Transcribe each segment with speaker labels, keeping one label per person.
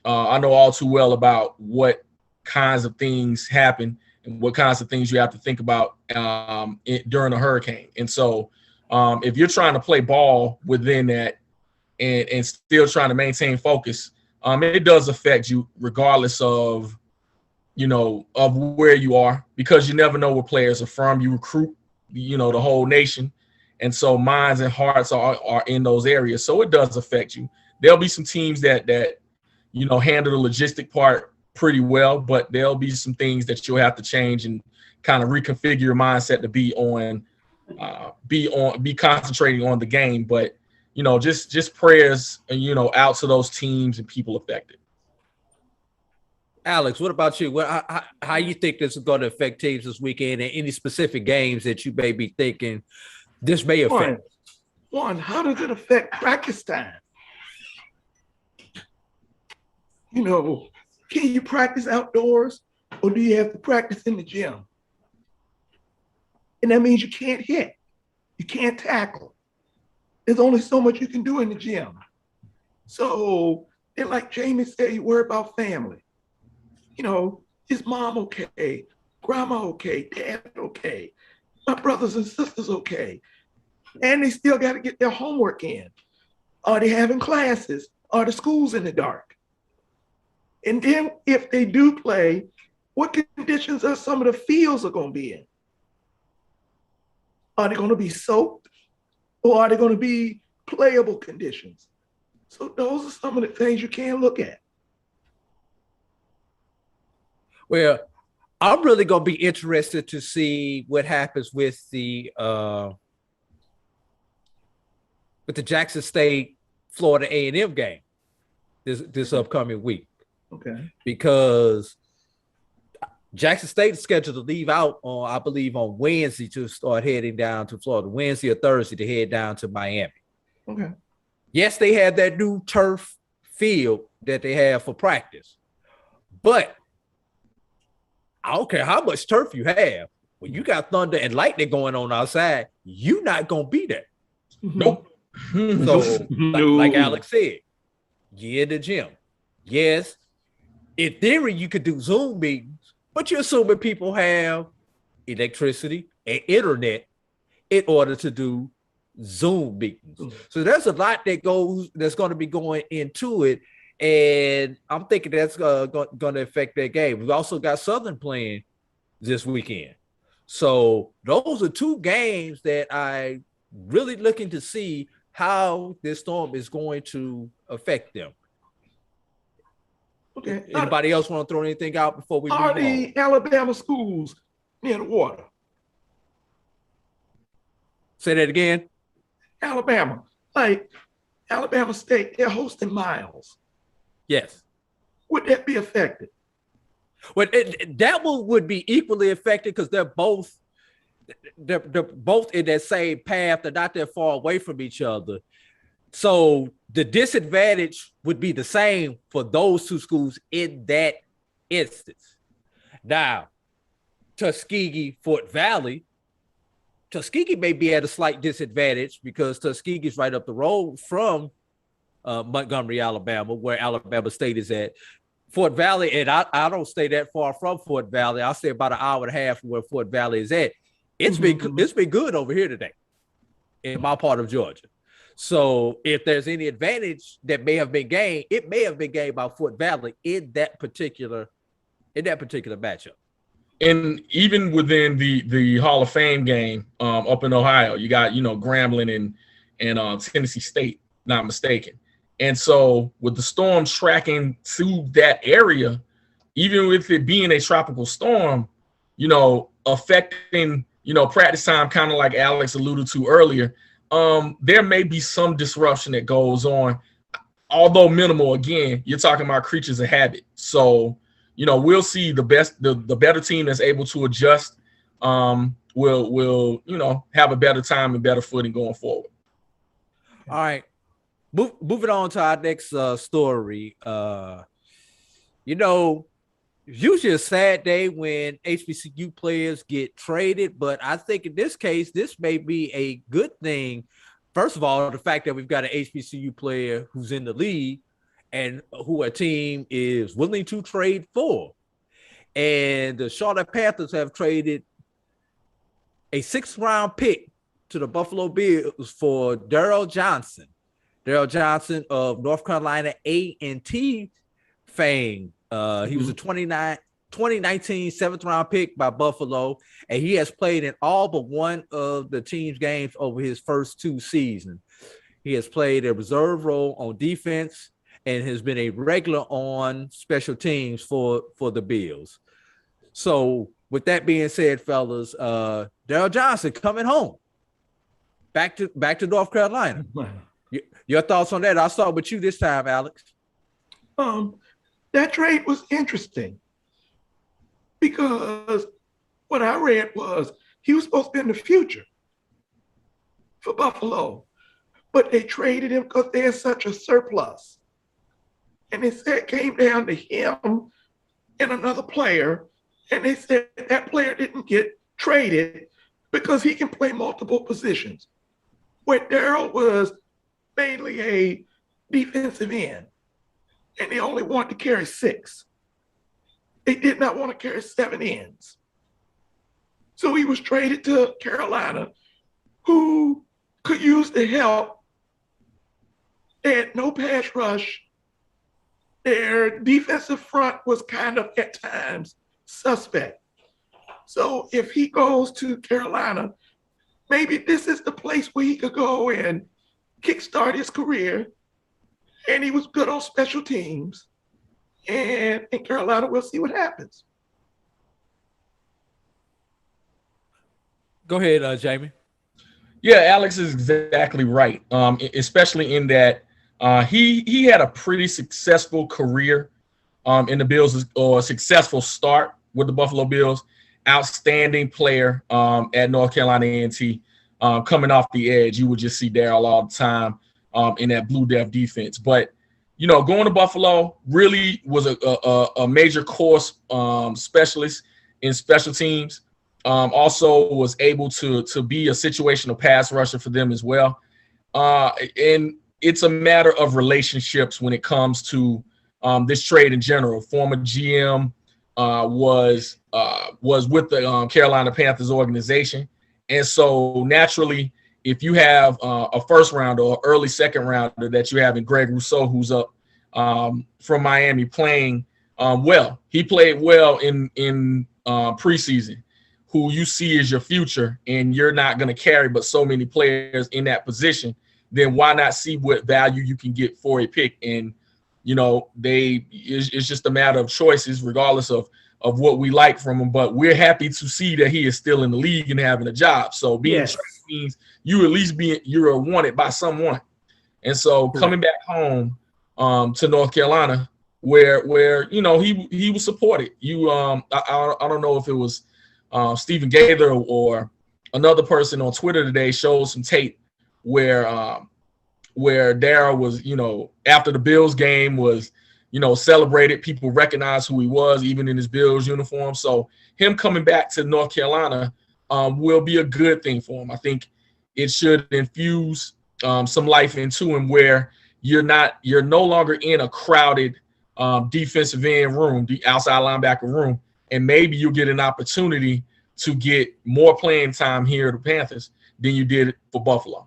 Speaker 1: I know all too well about what kinds of things happen and what kinds of things you have to think about during a hurricane. And so if you're trying to play ball within that and still trying to maintain focus, it does affect you regardless of, of where you are, because you never know where players are from. You recruit, the whole nation. And so minds and hearts are in those areas. So it does affect you. There'll be some teams that handle the logistic part pretty well, but there'll be some things that you'll have to change and kind of reconfigure your mindset to be concentrating on the game. But, just prayers, out to those teams and people affected.
Speaker 2: Alex, what about you? How you think this is going to affect teams this weekend, and any specific games that you may be thinking this may affect?
Speaker 3: One, how does it affect practice time? Can you practice outdoors, or do you have to practice in the gym? And that means you can't hit. You can't tackle. There's only so much you can do in the gym. So, and like Jamie said, you worry about family. Is mom okay? Grandma okay? Dad okay? My brothers and sisters okay? And they still got to get their homework in. Are they having classes? Are the schools in the dark? And then if they do play, what conditions are some of the fields are going to be in? Are they going to be soaked, or are they going to be playable conditions? So those are some of the things you can look at.
Speaker 2: Well, I'm really going to be interested to see what happens with the Jackson State Florida A&M game this upcoming week.
Speaker 3: Okay.
Speaker 2: Because Jackson State is scheduled to leave out on, I believe, on Wednesday to start heading down to Florida, Wednesday or Thursday to head down to Miami.
Speaker 3: Okay.
Speaker 2: Yes, they have that new turf field that they have for practice, but I don't care how much turf you have. When you got thunder and lightning going on outside, you're not going to be there.
Speaker 1: Nope.
Speaker 2: So, like Alex said, get in the gym. Yes, in theory, you could do Zoom meetings, but you're assuming people have electricity and internet in order to do Zoom meetings. So there's a lot that's going to be going into it. And I'm thinking that's going to affect that game. We've also got Southern playing this weekend. So those are two games that I'm really looking to see how this storm is going to affect them.
Speaker 3: Okay.
Speaker 2: Anybody else want to throw anything out before we move on?
Speaker 3: Are the Alabama schools near the water?
Speaker 2: Say that again.
Speaker 3: Alabama. Like Alabama State, they're hosting Miles.
Speaker 2: Yes.
Speaker 3: Would that be affected?
Speaker 2: Well, that one would be equally affected because they're both in that same path. They're not that far away from each other. So the disadvantage would be the same for those two schools in that instance. Now, Tuskegee, Fort Valley, Tuskegee may be at a slight disadvantage because Tuskegee's right up the road from Montgomery, Alabama, where Alabama State is at. Fort Valley, and I don't stay that far from Fort Valley. I'll stay about an hour and a half from where Fort Valley is at. It's been good over here today in my part of Georgia. So if there's any advantage that may have been gained, it may have been gained by Fort Valley in that particular matchup.
Speaker 1: And even within the Hall of Fame game up in Ohio, you got Grambling and Tennessee State, not mistaken. And so with the storm tracking to that area, even with it being a tropical storm, affecting, practice time, kind of like Alex alluded to earlier, there may be some disruption that goes on, although minimal. Again, you're talking about creatures of habit. So, we'll see the better team that's able to adjust will have a better time and better footing going forward.
Speaker 2: All right. Moving on to our next story. Usually a sad day when HBCU players get traded, but I think in this case, this may be a good thing. First of all, the fact that we've got an HBCU player who's in the league, and who a team is willing to trade for. And the Charlotte Panthers have traded a 6th-round pick to the Buffalo Bills for Daryl Johnson. Daryl Johnson of North Carolina A&T fame. He was a 2019 7th-round pick by Buffalo, and he has played in all but one of the team's games over his first 2 seasons. He has played a reserve role on defense and has been a regular on special teams for the Bills. So with that being said, fellas, Daryl Johnson coming home, back to North Carolina. Your thoughts on that? I'll start with you this time, Alex.
Speaker 3: That trade was interesting because what I read was he was supposed to be in the future for Buffalo, but they traded him because they had such a surplus. And they said it came down to him and another player, and they said that player didn't get traded because he can play multiple positions. Where Daryl was mainly a defensive end, and they only wanted to carry 6. They did not want to carry 7 ends. So he was traded to Carolina, who could use the help. They had no pass rush. Their defensive front was kind of, at times, suspect. So if he goes to Carolina, maybe this is the place where he could go and kickstart his career. And he was good on special teams. And in Carolina, we'll see what happens.
Speaker 2: Go ahead, Jamie.
Speaker 1: Yeah, Alex is exactly right, especially in that he had a pretty successful career in the Bills, or a successful start with the Buffalo Bills. Outstanding player at North Carolina A&T. Coming off the edge, you would just see Daryl all the time in that Blue Death defense. But, you know, going to Buffalo really was a major course specialist in special teams. Also was able to be a situational pass rusher for them as well. And it's a matter of relationships when it comes to this trade in general. Former GM was with the Carolina Panthers organization. And so naturally, if you have a first rounder or early second rounder that you have in Greg Rousseau, who's up from Miami playing well, he played well in preseason, who you see as your future, and you're not going to carry but so many players in that position, then why not see what value you can get for a pick? And, you know, it's just a matter of choices, regardless of what we like from him. But we're happy to see that he is still in the league and having a job. So being traded means you at least you're wanted by someone. And so coming back home to North Carolina, where you know he was supported. I don't know if it was Stephen Gaither or another person on Twitter today showed some tape where Daryl was, you know, after the Bills game was, you know, celebrated. People recognized who he was, even in his Bills uniform. So him coming back to North Carolina will be a good thing for him. I think it should infuse some life into him, where you're no longer in a crowded defensive end room, the outside linebacker room, and maybe you'll get an opportunity to get more playing time here at the Panthers than you did for Buffalo.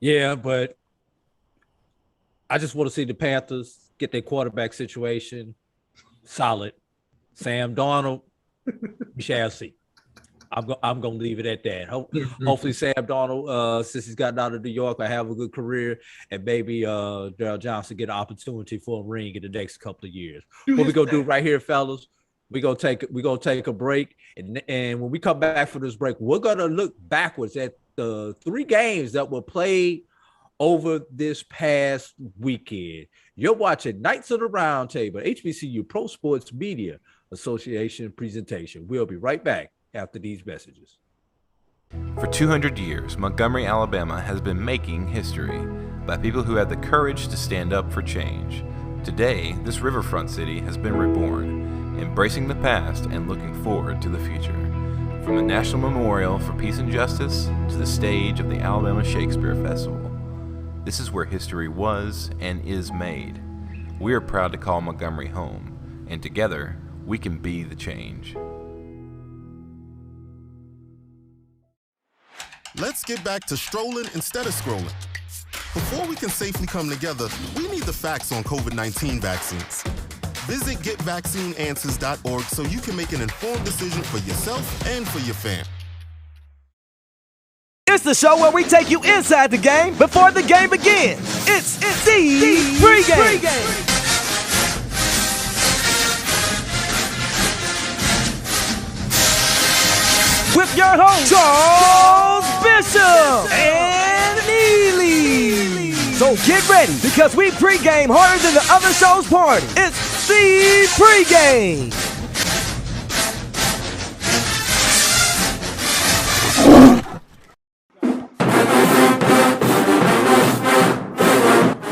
Speaker 2: Yeah, but I just want to see the Panthers get their quarterback situation solid. Sam Darnold, we shall see. I'm going to leave it at that. Hopefully Sam Darnold, since he's gotten out of New York, will have a good career, and maybe Daryl Johnson get an opportunity for a ring in the next couple of years. What we going to do right here, fellas, we're going to take a break, and when we come back from this break, we're going to look backwards at the 3 games that were played over this past weekend. You're watching Knights of the Roundtable, HBCU-Pro Sports Media Association presentation. We'll be right back after these messages.
Speaker 4: For 200 years, Montgomery, Alabama has been making history by people who had the courage to stand up for change. Today, this riverfront city has been reborn, embracing the past and looking forward to the future. From the National Memorial for Peace and Justice to the stage of the Alabama Shakespeare Festival, This is where history was and is made. We are proud to call Montgomery home, and together we can be the change.
Speaker 5: Let's get back to strolling instead of scrolling. Before we can safely come together, we need the facts on COVID-19 vaccines. Visit getvaccineanswers.org so you can make an informed decision for yourself and for your family.
Speaker 6: It's the show where we take you inside the game before the game begins. It's the pregame. With your host, Charles Bishop and Neely. So get ready, because we pregame harder than the other show's party. It's the pregame.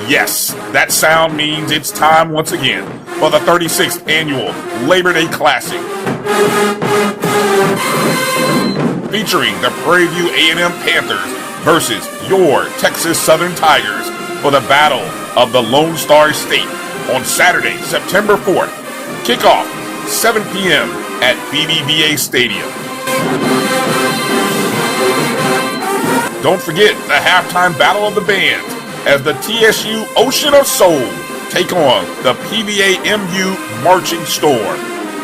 Speaker 7: Yes, that sound means it's time once again for the 36th annual Labor Day Classic. Featuring the Prairie View A&M Panthers versus your Texas Southern Tigers for the Battle of the Lone Star State on Saturday, September 4th. Kickoff, 7 p.m. at BBVA Stadium. Don't forget the halftime battle of the bands as the TSU Ocean of Soul take on the PVA-MU Marching Storm.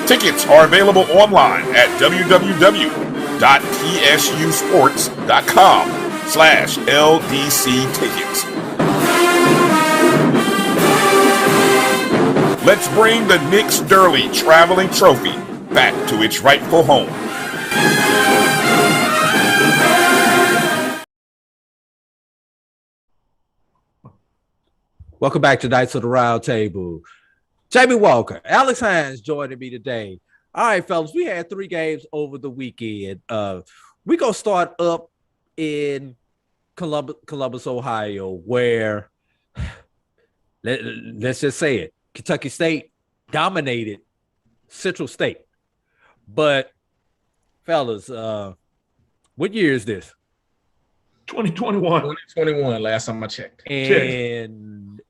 Speaker 7: Tickets are available online at www.tsusports.com/LDC tickets. Let's bring the Knicks Durley Traveling Trophy back to its rightful home.
Speaker 2: Welcome back to Knights of the Roundtable. Jamie Walker, Alex Hines joining me today. All right, fellas, we had 3 games over the weekend. We're going to start up in Columbus, Ohio, where, let's just say it, Kentucky State dominated Central State. But, fellas, what year is this?
Speaker 3: 2021.
Speaker 1: 2021, last time I checked.
Speaker 2: And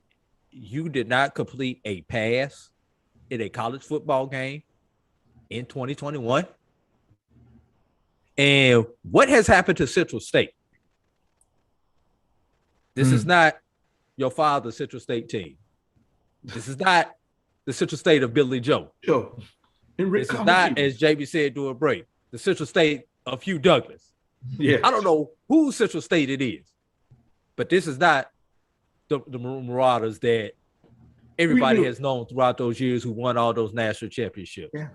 Speaker 2: you did not complete a pass in a college football game in 2021. And what has happened to Central State? This is not your father's Central State team. This is not the Central State of Billy Joe.
Speaker 3: Sure.
Speaker 2: This is not, as JB said during break, the Central State of Hugh Douglas.
Speaker 3: Yeah.
Speaker 2: I don't know whose Central State it is, but this is not the Marauders that everybody has known throughout those years who won all those national championships.
Speaker 3: Yeah.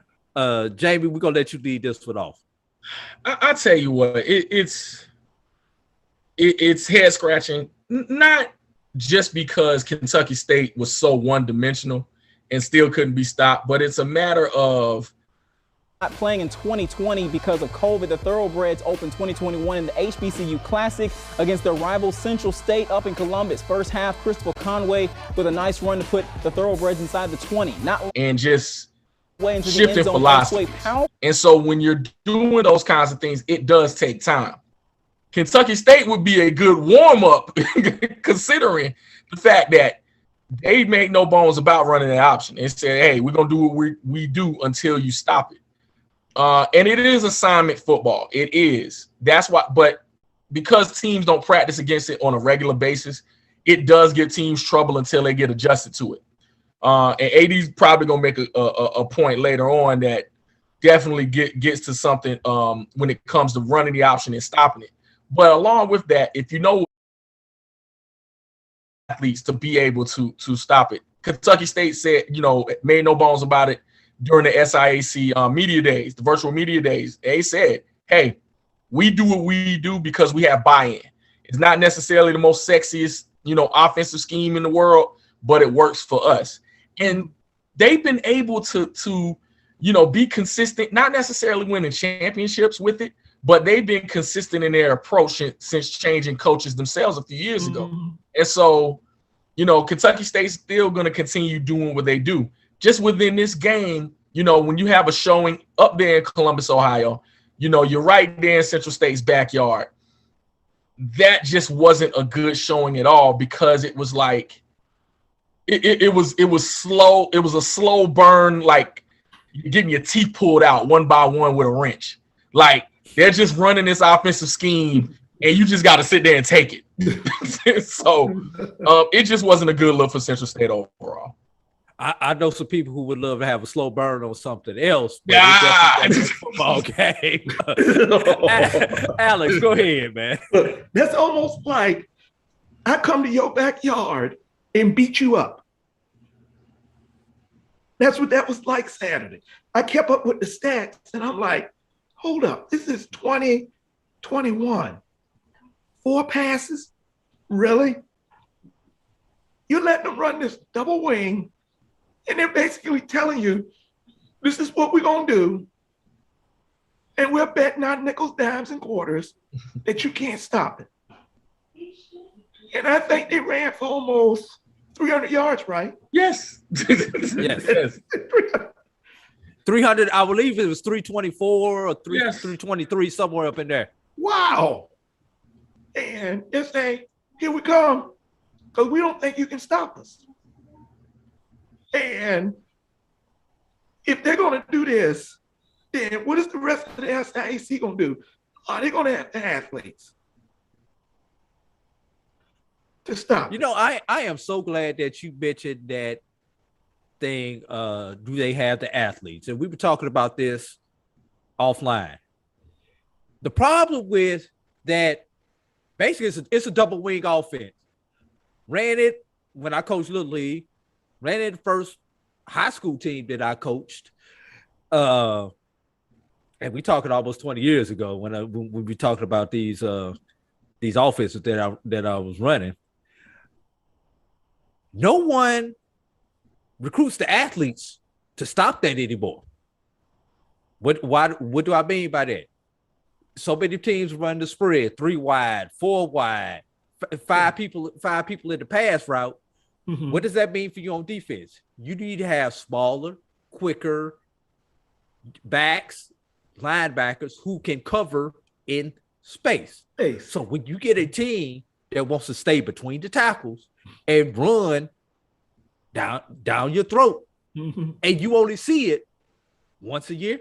Speaker 2: Jamie, we're going to let you lead this one off.
Speaker 1: I tell you what, it's head scratching, not just because Kentucky State was so one-dimensional and still couldn't be stopped, but it's a matter of
Speaker 8: not playing in 2020 because of COVID. The Thoroughbreds opened 2021 in the HBCU Classic against their rival Central State up in Columbus. First half, Christopher Conway with a nice run to put the Thoroughbreds inside the 20.
Speaker 1: And just
Speaker 8: way into
Speaker 1: shifting
Speaker 8: the end zone,
Speaker 1: philosophy. And so when you're doing those kinds of things, it does take time. Kentucky State would be a good warm-up considering the fact that they made no bones about running that option and said, hey, we're going to do what we do until you stop it. And it is assignment football. It is. That's why. But because teams don't practice against it on a regular basis, it does give teams trouble until they get adjusted to it. And AD's probably going to make a point later on that definitely gets to something when it comes to running the option and stopping it. But along with that, if you know athletes to be able to stop it, Kentucky State said, made no bones about it. During the SIAC media days, the virtual media days, they said, hey, we do what we do because we have buy-in. It's not necessarily the most sexiest, offensive scheme in the world, but it works for us. And they've been able to be consistent, not necessarily winning championships with it, but they've been consistent in their approach since changing coaches themselves a few years ago. And so, Kentucky State's still going to continue doing what they do. Just within this game, when you have a showing up there in Columbus, Ohio, you're right there in Central State's backyard. that just wasn't a good showing at all, because it was like it was slow. It was a slow burn, like getting your teeth pulled out one by one with a wrench. Like they're just running this offensive scheme, and you just got to sit there and take it. So it just wasn't a good look for Central State overall.
Speaker 2: I know some people who would love to have a slow burn on something else. But it's a football game. Alex, go ahead, man.
Speaker 3: Look, that's almost like I come to your backyard and beat you up. That's what that was like Saturday. I kept up with the stats, and I'm like, hold up, this is 2021. 4 passes? Really? You're letting them run this double wing, and they're basically telling you, this is what we're going to do. And we're betting our nickels, dimes, and quarters that you can't stop it. And I think they ran for almost 300 yards, right?
Speaker 1: Yes.
Speaker 2: Yes. 300, I believe it was 324 or 323, somewhere up in there.
Speaker 3: Wow. And they're saying, here we come, because we don't think you can stop us. And if they're going to do this, then what is the rest of the SIAC going to do? Are they going to have the athletes to stop?
Speaker 2: You know, I am so glad that you mentioned that thing. Do they have the athletes? And we were talking about this offline. The problem with that, basically, it's a double wing offense. Ran it when I coached Little League. Ran it the first high school team that I coached. And we talking almost 20 years ago when we talking about these offenses that I was running. No one recruits the athletes to stop that anymore. What do I mean by that? So many teams run the spread, 3 wide, 4 wide, 5 people in the pass route.
Speaker 3: Mm-hmm.
Speaker 2: What does that mean for you on defense? You need to have smaller, quicker backs, linebackers who can cover in space. So when you get a team that wants to stay between the tackles and run down your throat, and you only see it once a year,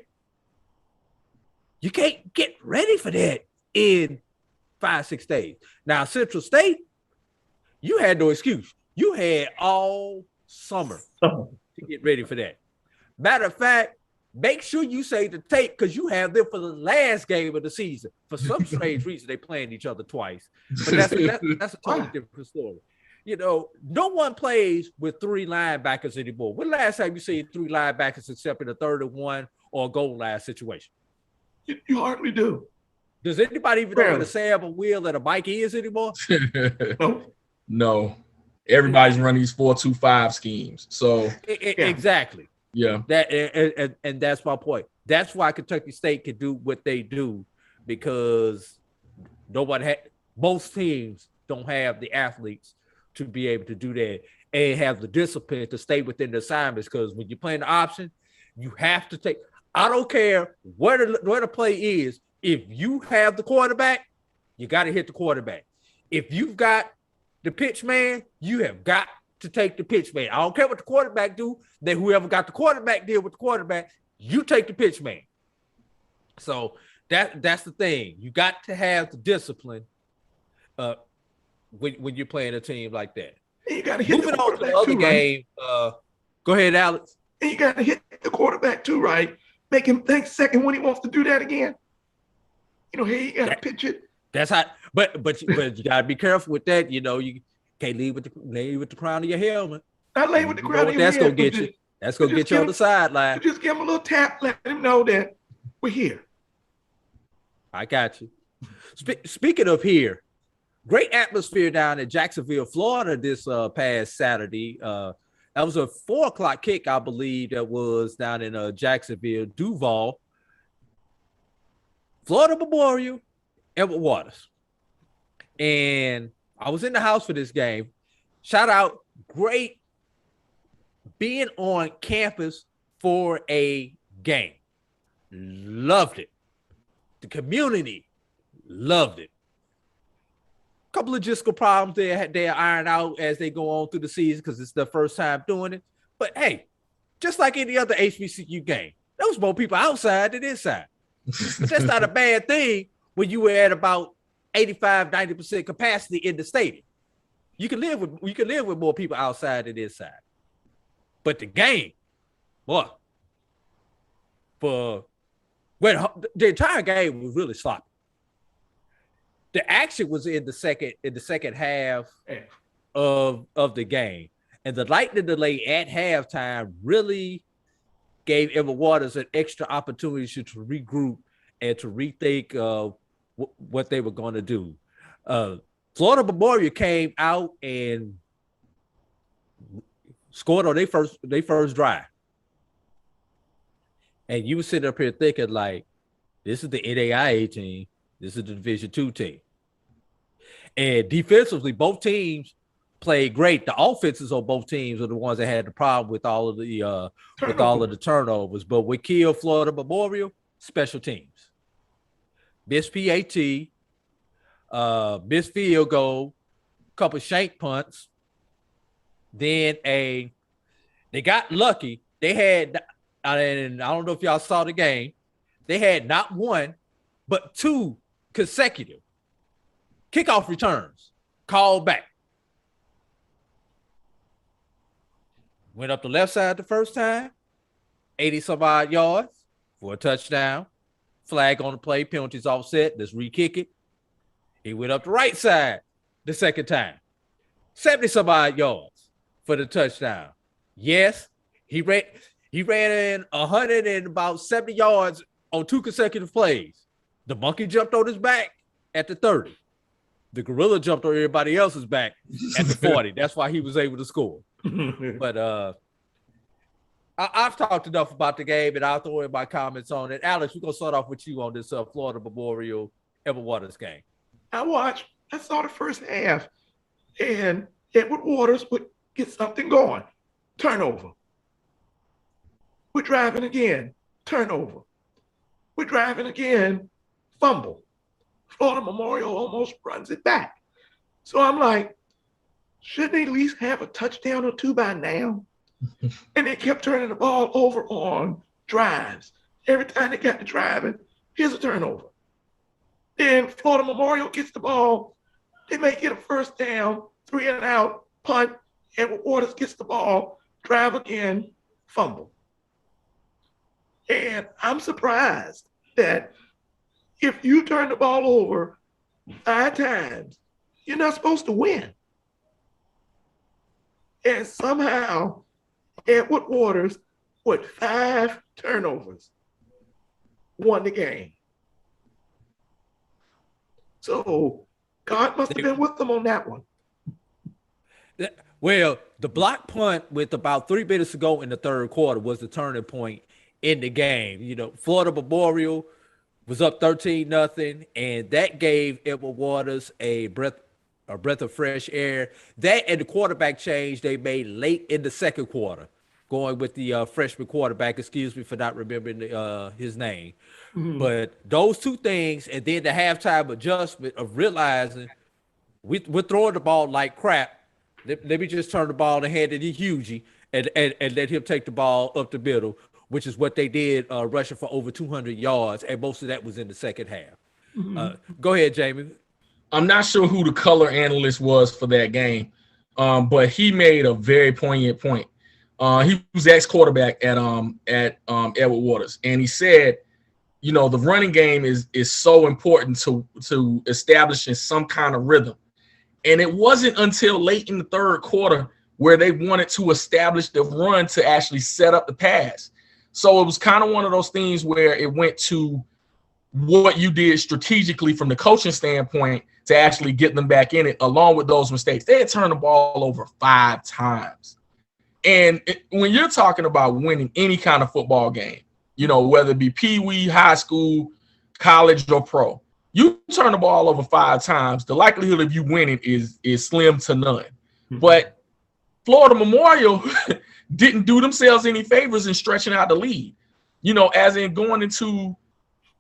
Speaker 2: you can't get ready for that in 5-6 days. Now, Central State, you had no excuse. You had all summer to get ready for that. Matter of fact, make sure you save the tape, because you have them for the last game of the season. For some strange reason, they playing each other twice. But that's a totally different story. You know, no one plays with 3 linebackers anymore. When last time you seen 3 linebackers except in a 3rd and 1 or a goal line situation?
Speaker 3: You hardly do.
Speaker 2: Does anybody even know what a Sam, a Will, and a Mike is anymore?
Speaker 1: No. Everybody's running these 4-2-5 schemes. So
Speaker 2: exactly.
Speaker 1: Yeah.
Speaker 2: That and that's my point. That's why Kentucky State can do what they do, because most teams don't have the athletes to be able to do that and have the discipline to stay within the assignments. Because when you're playing the option, you have to take. I don't care where the play is. If you have the quarterback, you got to hit the quarterback. If you've got the pitch man, you have got to take the pitch man. I don't care what the quarterback do. Then whoever got the quarterback deal with the quarterback, you take the pitch man. So that's the thing. You got to have the discipline when you're playing a team like that.
Speaker 3: And you got to hit
Speaker 2: Moving
Speaker 3: the
Speaker 2: on to
Speaker 3: quarterback
Speaker 2: the other
Speaker 3: too,
Speaker 2: game.
Speaker 3: right?
Speaker 2: Go ahead, Alex.
Speaker 3: And you got to hit the quarterback too, right? Make him think second when he wants to do that again. You know, hey, you got to pitch it.
Speaker 2: That's how. But you got to be careful with that. You know, you can't leave with the crown of your helmet.
Speaker 3: Not lay with the crown of your
Speaker 2: that's
Speaker 3: helmet.
Speaker 2: Gonna get you. That's gonna get you on the sideline.
Speaker 3: Just give him a little tap, let him know that we're here.
Speaker 2: I got you. Speaking of here, great atmosphere down in Jacksonville, Florida this past Saturday. That was a 4:00 kick, I believe, that was down in Jacksonville, Duval. Florida Memorial, Edward Waters. And I was in the house for this game. Shout out, great being on campus for a game. Loved it. The community loved it. couple of logistical problems they iron out as they go on through the season because it's their first time doing it. But hey, just like any other HBCU game, there was more people outside than inside. But that's not a bad thing when you were at about 85-90% capacity in the stadium. You can live with more people outside than inside. But the game, boy, the entire game was really sloppy. The action was in the second half of the game, and the lightning delay at halftime really gave Emma Waters an extra opportunity to regroup and to rethink what they were going to do. Florida Memorial came out and scored on their first drive. And you were sitting up here thinking, like, this is the NAIA team. This is the Division II team. And defensively, both teams played great. The offenses on both teams are the ones that had the problem with all of the turnovers. But what killed Florida Memorial, special teams. Missed PAT, missed field goal, couple shank punts. Then they got lucky. They had, and I don't know if y'all saw the game, they had not one, but two consecutive kickoff returns called back. Went up the left side the first time, 80-some odd yards for a touchdown. Flag on the play, penalties offset. Let's re-kick it. He went up the right side the second time, 70-some odd yards for the touchdown. Yes, he ran in 100 and about 70 yards on two consecutive plays. The monkey jumped on his back at the 30. The gorilla jumped on everybody else's back at the 40. That's why he was able to score. But I've talked enough about the game, and I'll throw in my comments on it. Alex, we're going to start off with you on this Florida Memorial Emma Waters game.
Speaker 3: I saw the first half, and Edward Waters would get something going. Turnover. We're driving again. Turnover. We're driving again. Fumble. Florida Memorial almost runs it back. So I'm like, shouldn't they at least have a touchdown or two by now? And they kept turning the ball over on drives. Every time they got to driving, here's a turnover. Then Florida Memorial gets the ball. They may get a first down, 3 and out, punt. Edward Waters gets the ball, drive again, fumble. And I'm surprised that if you turn the ball over 5 times, you're not supposed to win. And somehow, Edward Waters, with 5 turnovers, won the game. So God must have been with them on that one.
Speaker 2: Well, the block punt with about 3 minutes to go in the third quarter was the turning point in the game. You know, Florida Memorial was up 13-0, and that gave Edward Waters a breath of fresh air. That and the quarterback change they made late in the second quarter, going with the freshman quarterback. Excuse me for not remembering his name. Mm-hmm. But those two things, and then the halftime adjustment of realizing we're throwing the ball like crap. Let me just turn the ball and hand it to Hughie and let him take the ball up the middle, which is what they did, rushing for over 200 yards, and most of that was in the second half. Mm-hmm. Go ahead, Jamie.
Speaker 1: I'm not sure who the color analyst was for that game, but he made a very poignant point. He was ex-quarterback at Edward Waters, and he said, you know, the running game is so important to establishing some kind of rhythm. And it wasn't until late in the third quarter where they wanted to establish the run to actually set up the pass. So it was kind of one of those things where it went to what you did strategically from the coaching standpoint to actually get them back in it, along with those mistakes. They had turned the ball over 5 times. And when you're talking about winning any kind of football game, you know, whether it be pee-wee, high school, college, or pro, you turn the ball over 5 times, the likelihood of you winning is slim to none. Mm-hmm. But Florida Memorial didn't do themselves any favors in stretching out the lead. You know, as in going into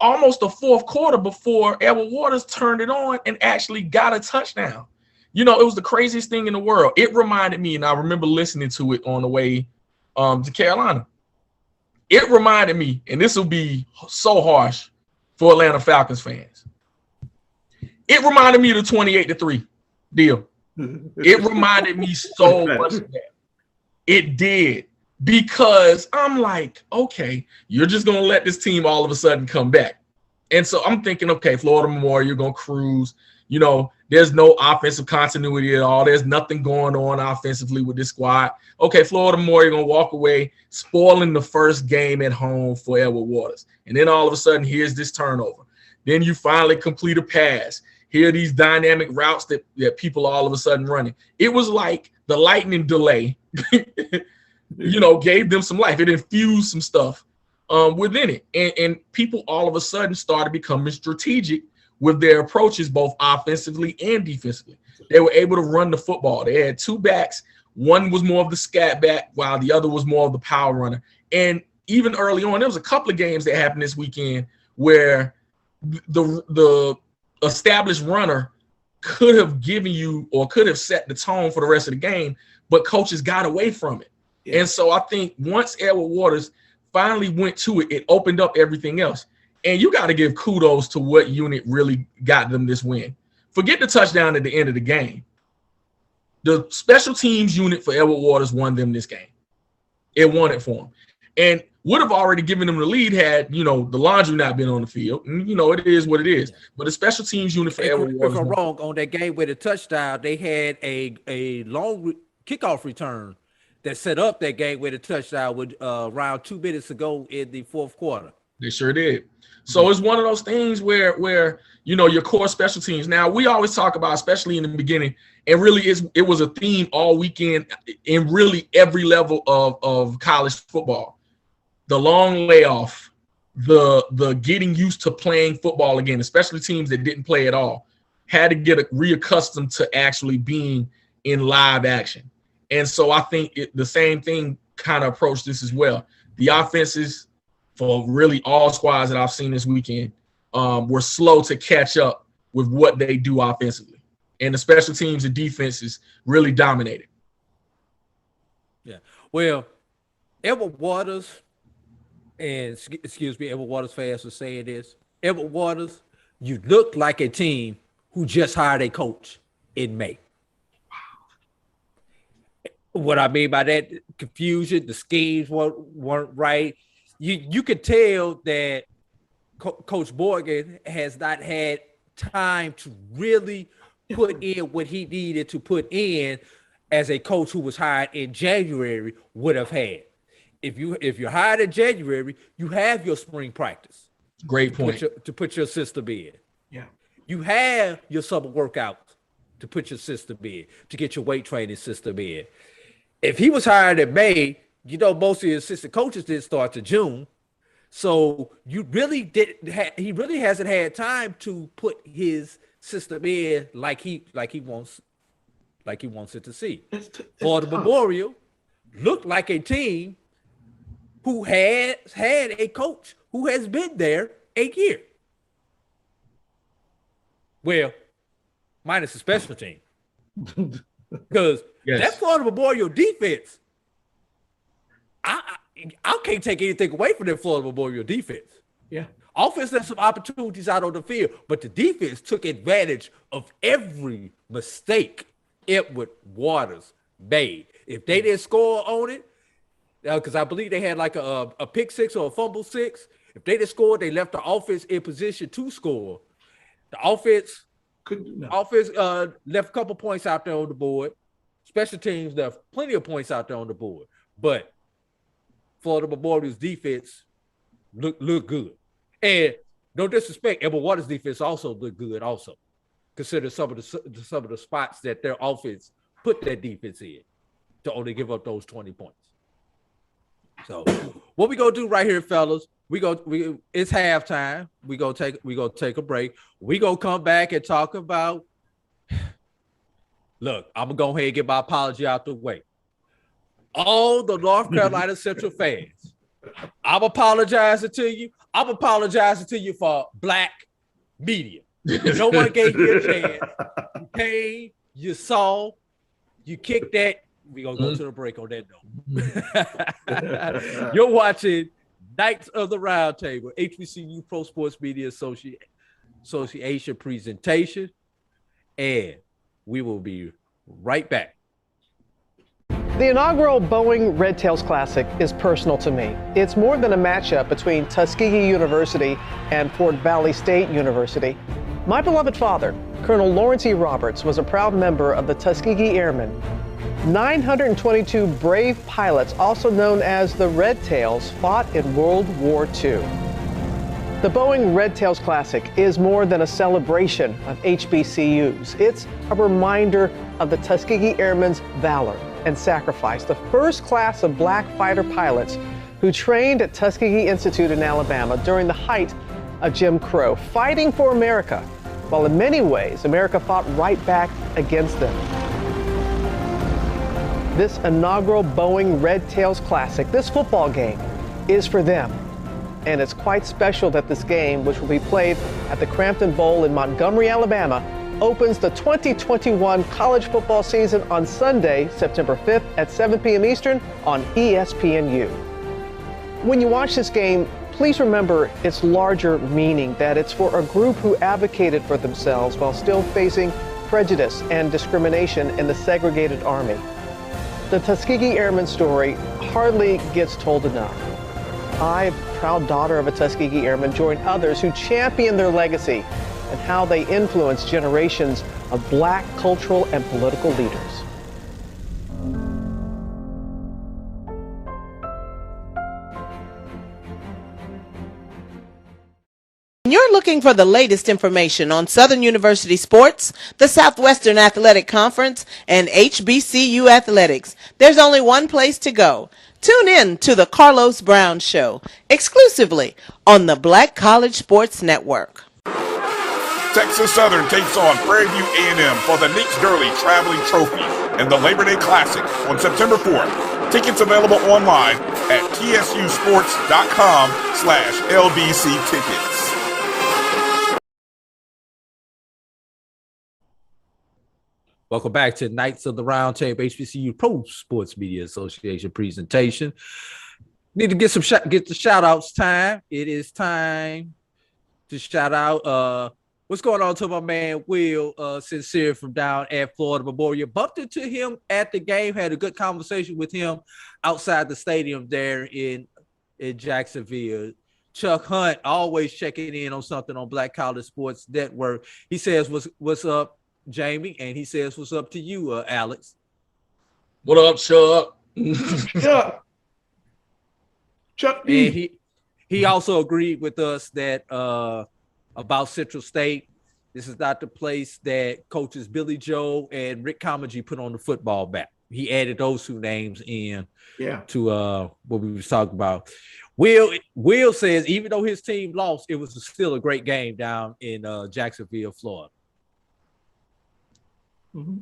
Speaker 1: almost the fourth quarter before Edward Waters turned it on and actually got a touchdown. You know, it was the craziest thing in the world. It reminded me, and I remember listening to it on the way to Carolina. It reminded me, and this will be so harsh for Atlanta Falcons fans. It reminded me of the 28-3 deal. It reminded me so much of that. It did, because I'm like, okay, you're just going to let this team all of a sudden come back. And so I'm thinking, okay, Florida Memorial, you're going to cruise. You know, there's no offensive continuity at all. There's nothing going on offensively with this squad. Okay, Florida Memorial going to walk away, spoiling the first game at home for Edward Waters. And then all of a sudden, here's this turnover. Then you finally complete a pass. Here are these dynamic routes that people are all of a sudden running. It was like the lightning delay, you know, gave them some life. It infused some stuff within it. And people all of a sudden started becoming strategic with their approaches, both offensively and defensively. They were able to run the football. They had two backs. One was more of the scat back, while the other was more of the power runner. And even early on, there was a couple of games that happened this weekend where the established runner could have given you or could have set the tone for the rest of the game, but coaches got away from it. Yeah. And so I think once Edward Waters finally went to it, it opened up everything else. And you got to give kudos to what unit really got them this win. Forget the touchdown at the end of the game. The special teams unit for Edward Waters won them this game. It won it for them. And would have already given them the lead had, you know, the laundry not been on the field. And, you know, it is what it is. But the special teams unit for Edward Waters.
Speaker 2: If I'm wrong, on that game with the touchdown, they had a long kickoff return that set up that game with a touchdown with around 2 minutes ago in the fourth quarter.
Speaker 1: They sure did. So it's one of those things where you know, your core special teams. Now, we always talk about, especially in the beginning, and really it was a theme all weekend in really every level of college football. The long layoff, the getting used to playing football again, especially teams that didn't play at all, had to get reaccustomed to actually being in live action. And so I think the same thing kind of approached this as well. The offenses for really all squads that I've seen this weekend were slow to catch up with what they do offensively. And the special teams and defenses really dominated.
Speaker 2: Yeah. Well, Edward Waters, and excuse me, Edward Waters fans for saying this. Edward Waters, you look like a team who just hired a coach in May. What I mean by that, confusion, the schemes weren't right. You could tell that Coach Morgan has not had time to really put in what he needed to put in as a coach who was hired in January would have had. If you're hired in January, you have your spring practice.
Speaker 1: Great point.
Speaker 2: To put your system in.
Speaker 3: Yeah.
Speaker 2: You have your summer workout to put your system in, to get your weight training system in. If he was hired in May, you know, most of the assistant coaches didn't start to June. So he really hasn't had time to put his system in like he wants it to see. Florida Memorial looked like a team who had a coach who has been there a year. Well, minus the special team. Because that Florida Memorial defense, I can't take anything away from that Florida Memorial defense.
Speaker 3: Yeah.
Speaker 2: Offense had some opportunities out on the field, but the defense took advantage of every mistake Edward Waters made. If they didn't score on it, because I believe they had like a pick six or a fumble six. If they didn't score, they left the offense in position to score. The offense left a couple points out there on the board. Special teams left plenty of points out there on the board. But Florida Memorial's defense looked good. And no disrespect, Edward Waters' defense also looked good also. Consider some of the spots that their offense put their defense in to only give up those 20 points. So what we gonna do right here, fellas? It's halftime. We gonna take a break. We gonna come back and talk about. Look, I'm gonna go ahead and get my apology out the way. All the North Carolina Central fans I'm apologizing to you. I'm apologizing to you for black media. No one gave you a chance. You came, you saw, you kicked that. We're going to go to the break on that note. You're watching Knights of the Roundtable, HBCU-Pro Sports Media Association presentation, and we will be right back.
Speaker 9: The inaugural Boeing Red Tails Classic is personal to me. It's more than a matchup between Tuskegee University and Fort Valley State University. My beloved father, Colonel Lawrence E. Roberts, was a proud member of the Tuskegee Airmen. 922 brave pilots, also known as the Red Tails, fought in World War II. The Boeing Red Tails Classic is more than a celebration of HBCUs. It's a reminder of the Tuskegee Airmen's valor and sacrifice, the first class of black fighter pilots who trained at Tuskegee Institute in Alabama during the height of Jim Crow, fighting for America, while in many ways, America fought right back against them. This inaugural Boeing Red Tails Classic, this football game, is for them. And it's quite special that this game, which will be played at the Crampton Bowl in Montgomery, Alabama, opens the 2021 college football season on Sunday, September 5th at 7 p.m. Eastern on ESPNU. When you watch this game, please remember its larger meaning, that it's for a group who advocated for themselves while still facing prejudice and discrimination in the segregated Army. The Tuskegee Airmen story hardly gets told enough. I, proud daughter of a Tuskegee Airman, join others who champion their legacy and how they influence generations of black cultural and political leaders.
Speaker 10: You're looking for the latest information on Southern University sports, the Southwestern Athletic Conference, and HBCU athletics. There's only one place to go. Tune in to the Carlos Brown Show, exclusively on the Black College Sports Network.
Speaker 7: Texas Southern takes on Prairie View A&M for the Nick Gurley Traveling Trophy and the Labor Day Classic on September 4th. Tickets available online at tsusports.com/LBC tickets.
Speaker 2: Welcome back to Knights of the Roundtable, HBCU-Pro Sports Media Association presentation. Need to get the shout-outs time. It is time to shout out what's going on to my man Will Sincere from down at Florida Memorial. Bumped into him at the game, had a good conversation with him outside the stadium there in Jacksonville. Chuck Hunt always checking in on something on Black College Sports Network. He says, what's up, Jamie? And he says, what's up to you, Alex?
Speaker 1: What up, Chuck?
Speaker 3: Chuck B.
Speaker 2: And he also agreed with us that about Central State. This is not the place that coaches Billy Joe and Rick Comagee put on the football map. He added those two names in to what we was talking about. Will says even though his team lost, it was still a great game down in Jacksonville, Florida.
Speaker 3: Mm-hmm.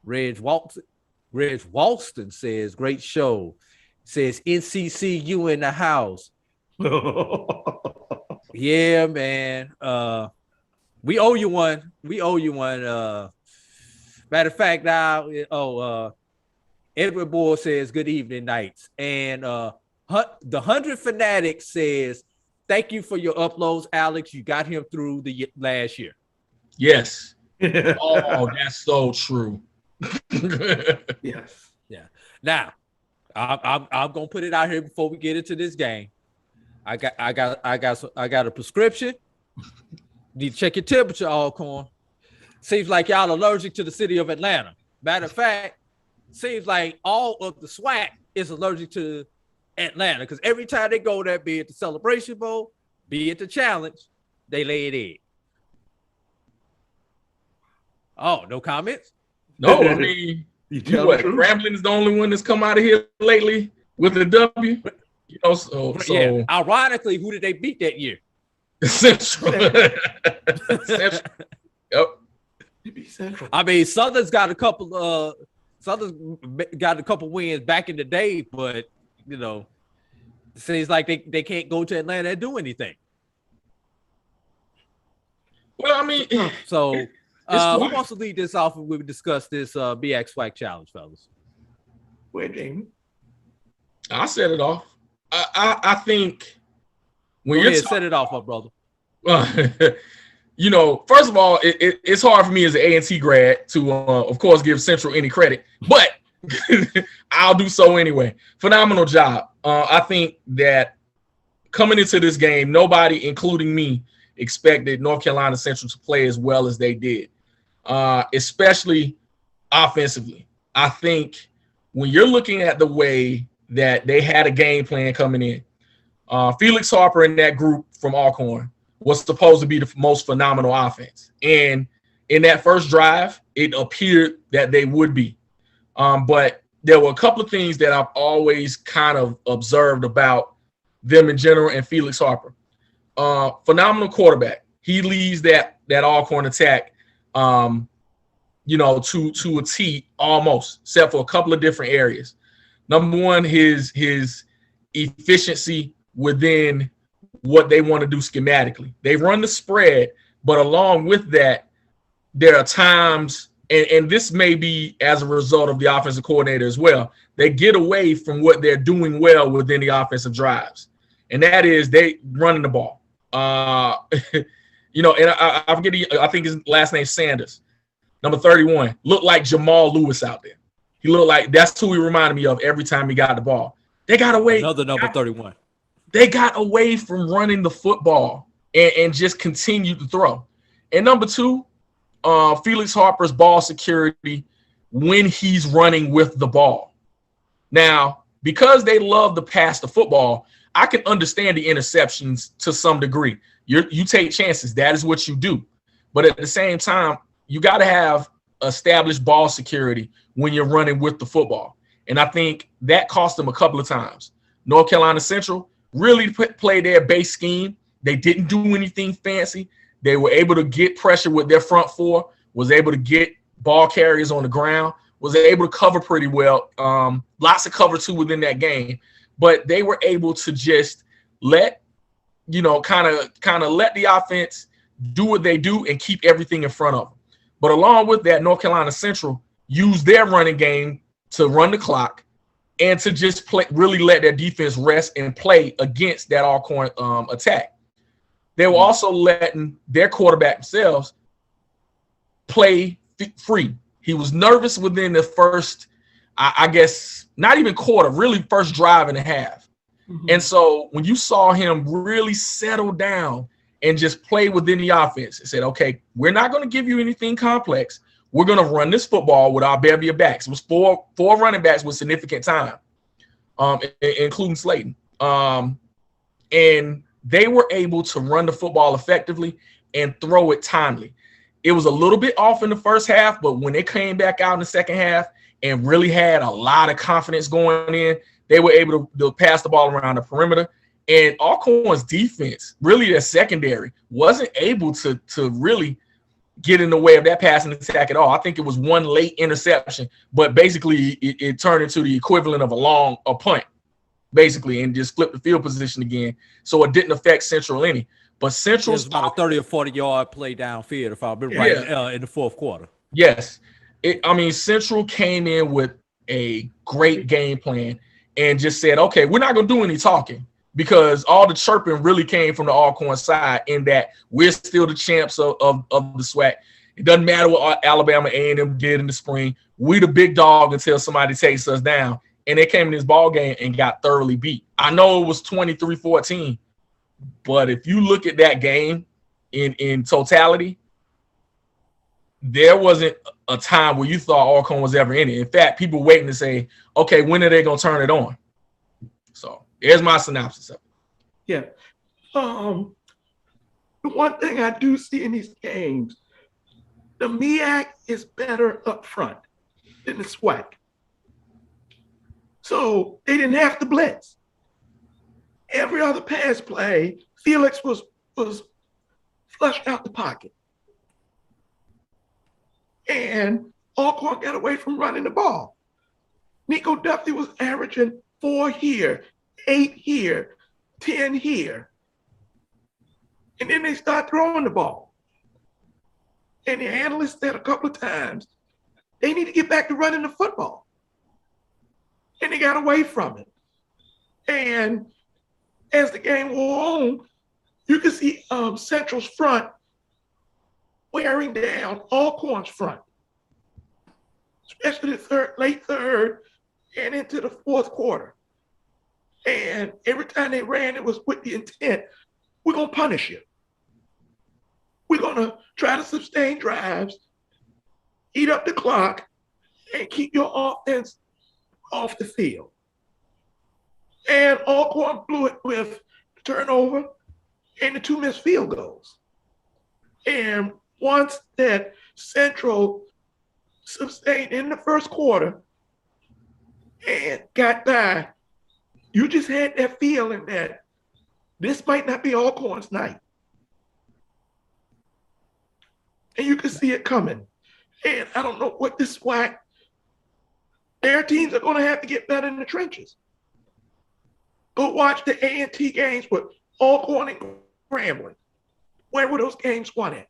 Speaker 2: Reg Walston says, great show. Says NCCU in the house. Yeah, man. We owe you one. Matter of fact, now, Edward Moore says, good evening, Knights. And the 100 Fanatic says, thank you for your uploads, Alex. You got him through the last year.
Speaker 1: Yes. Oh, that's so true.
Speaker 3: Yes.
Speaker 2: Yeah. Now, I'm gonna put it out here before we get into this game. I got a prescription. Need to check your temperature, Alcorn. Seems like y'all allergic to the city of Atlanta. Matter of fact, seems like all of the SWAC is allergic to Atlanta because every time they go there, be it the Celebration Bowl, be it the Challenge, they lay it in. Oh, no comments?
Speaker 1: No, I mean, Grambling is the only one that's come out of here lately with a W. You know, so
Speaker 2: yeah. Ironically, who did they beat that year?
Speaker 1: Central. Yep.
Speaker 2: I mean, Southern's got a couple wins back in the day, but you know, seems like they can't go to Atlanta and do anything.
Speaker 1: Well, I mean,
Speaker 2: so
Speaker 1: it's
Speaker 2: who wants to lead this off? We discuss this BX Swag challenge, fellas.
Speaker 3: Where, Jamie?
Speaker 1: I set it off. I think when
Speaker 2: you're
Speaker 1: set
Speaker 2: it off, my brother.
Speaker 1: You know, first of all, it's hard for me as an A&T grad to, of course, give Central any credit, but I'll do so anyway. Phenomenal job. I think that coming into this game, nobody, including me, expected North Carolina Central to play as well as they did, especially offensively. I think when you're looking at the way that they had a game plan coming in, Felix Harper and that group from Alcorn was supposed to be the most phenomenal offense. And in that first drive, it appeared that they would be. But there were a couple of things that I've always kind of observed about them in general and Felix Harper. Phenomenal quarterback. He leads that Alcorn attack, you know, to a T almost, except for a couple of different areas. Number one, his efficiency within what they want to do schematically. They run the spread, but along with that, there are times, and this may be as a result of the offensive coordinator as well, they get away from what they're doing well within the offensive drives, and that is they running the ball. You know, and I forget, I think his last name Sanders, number 31, looked like Jamal Lewis out there. He looked like, that's who he reminded me of every time he got the ball. They got away.
Speaker 2: Another number 31.
Speaker 1: They got away from running the football and just continued to throw. And number two, Felix Harper's ball security when he's running with the ball. Now, because they love to pass the football, I can understand the interceptions to some degree. You take chances. That is what you do. But at the same time, you got to have established ball security when you're running with the football. And I think that cost them a couple of times. North Carolina Central really played their base scheme. They didn't do anything fancy. They were able to get pressure with their front four, was able to get ball carriers on the ground, was able to cover pretty well. Lots of cover too within that game. But they were able to just let, you know, kind of let the offense do what they do and keep everything in front of them. But along with that, North Carolina Central used their running game to run the clock and to just really let their defense rest and play against that Alcorn attack. They were also letting their quarterback themselves play free. He was nervous within the first, I guess, not even quarter, really first drive and a half. Mm-hmm. And so when you saw him really settle down and just play within the offense, it said, okay, we're not going to give you anything complex. We're going to run this football with our bevy of backs. It was four running backs with significant time, including Slayton. And they were able to run the football effectively and throw it timely. It was a little bit off in the first half, but when they came back out in the second half and really had a lot of confidence going in, they were able to pass the ball around the perimeter. And Alcorn's defense, really their secondary, wasn't able to really get in the way of that passing attack at all. I think it was one late interception, but basically it turned into the equivalent of a punt, basically, and just flipped the field position again. So it didn't affect Central any. But Central's
Speaker 2: it was about a 30 or 40 yard play downfield, if I've been right, in the fourth quarter.
Speaker 1: Yes. Central came in with a great game plan and just said, okay, we're not going to do any talking, because all the chirping really came from the Alcorn side in that we're still the champs of the SWAC. It doesn't matter what Alabama A&M did in the spring. We the big dog until somebody takes us down. And they came in this ball game and got thoroughly beat. I know it was 23-14, but if you look at that game in totality, there wasn't a time where you thought Alcorn was ever in it. In fact, people waiting to say, okay, when are they going to turn it on? So here's my synopsis of it.
Speaker 3: Yeah. The one thing I do see in these games, the MEAC is better up front than the SWAC. So they didn't have to blitz. Every other pass play, Felix was flushed out the pocket. And Alcorn got away from running the ball. Nico Duffy was averaging 4 here 8 here, 10 here. And then they start throwing the ball. And the analyst said a couple of times, they need to get back to running the football. And they got away from it. And as the game wore on, you could see Central's front wearing down Alcorn's front, especially the late third and into the fourth quarter. And every time they ran, it was with the intent, we're going to punish you. We're going to try to sustain drives, eat up the clock, and keep your offense off the field. And Alcorn blew it with the turnover and the 2 missed field goals. And once that Central sustained in the first quarter and got by, you just had that feeling that this might not be Alcorn's night. And you could see it coming. And I don't know what this SWAC, their teams are going to have to get better in the trenches. Go watch the A&T games with Alcorn and Grambling. Where were those games won at?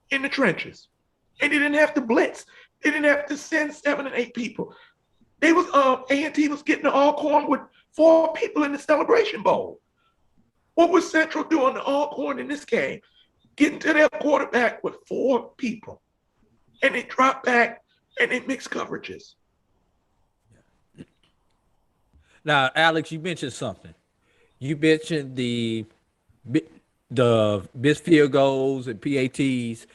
Speaker 3: In the trenches. And they didn't have to blitz. They didn't have to send 7 and 8 people. They was A&T was getting to Alcorn with 4 people in the Celebration Bowl. What was Central doing to Alcorn in this game? Getting to their quarterback with 4 people. And they drop back and they mix coverages.
Speaker 2: Now, Alex, you mentioned something. You mentioned the missed field goals and PATs,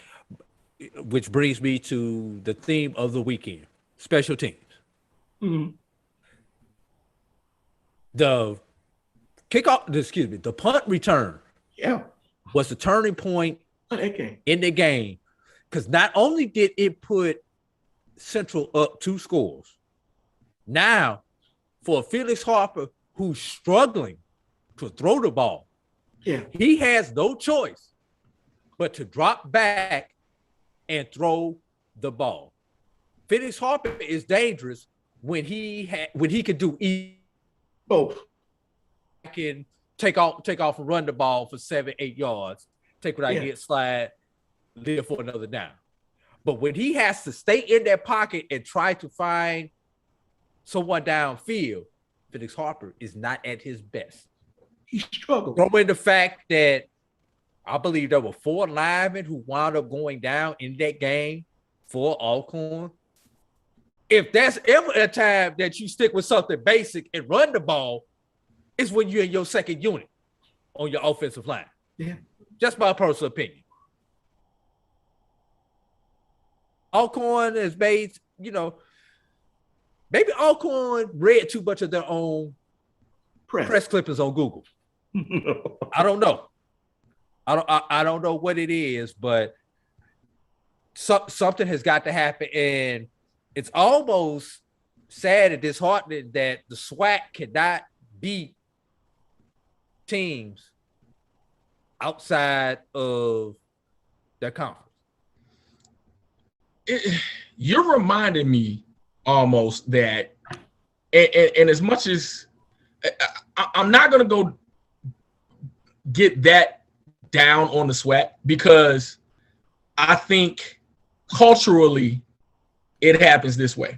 Speaker 2: which brings me to the theme of the weekend: special teams.
Speaker 3: Mm-hmm.
Speaker 2: The punt return.
Speaker 3: Yeah.
Speaker 2: Was the turning point
Speaker 3: in
Speaker 2: the game, because not only did it put Central up 2 scores, now for Felix Harper, who's struggling to throw the ball, he has no choice but to drop back and throw the ball. Felix Harper is dangerous when he can do both. I can take off and run the ball for 7-8 yards, take what I get, slide, live for another down. But when he has to stay in that pocket and try to find someone downfield, Felix Harper is not at his best.
Speaker 3: He struggled.
Speaker 2: Throw in the fact that I believe there were 4 linemen who wound up going down in that game for Alcorn. If that's ever a time that you stick with something basic and run the ball, it's when you're in your second unit on your offensive line.
Speaker 3: Yeah.
Speaker 2: Just my personal opinion. Alcorn has made, maybe Alcorn read too much of their own press clippings on Google. I don't know. I don't know what it is, but something has got to happen. And it's almost sad and disheartening that the SWAC cannot beat teams outside of their conference.
Speaker 1: You're reminding me almost that, and as much as I'm not going to go get that down on the SWAC, because I think culturally it happens this way.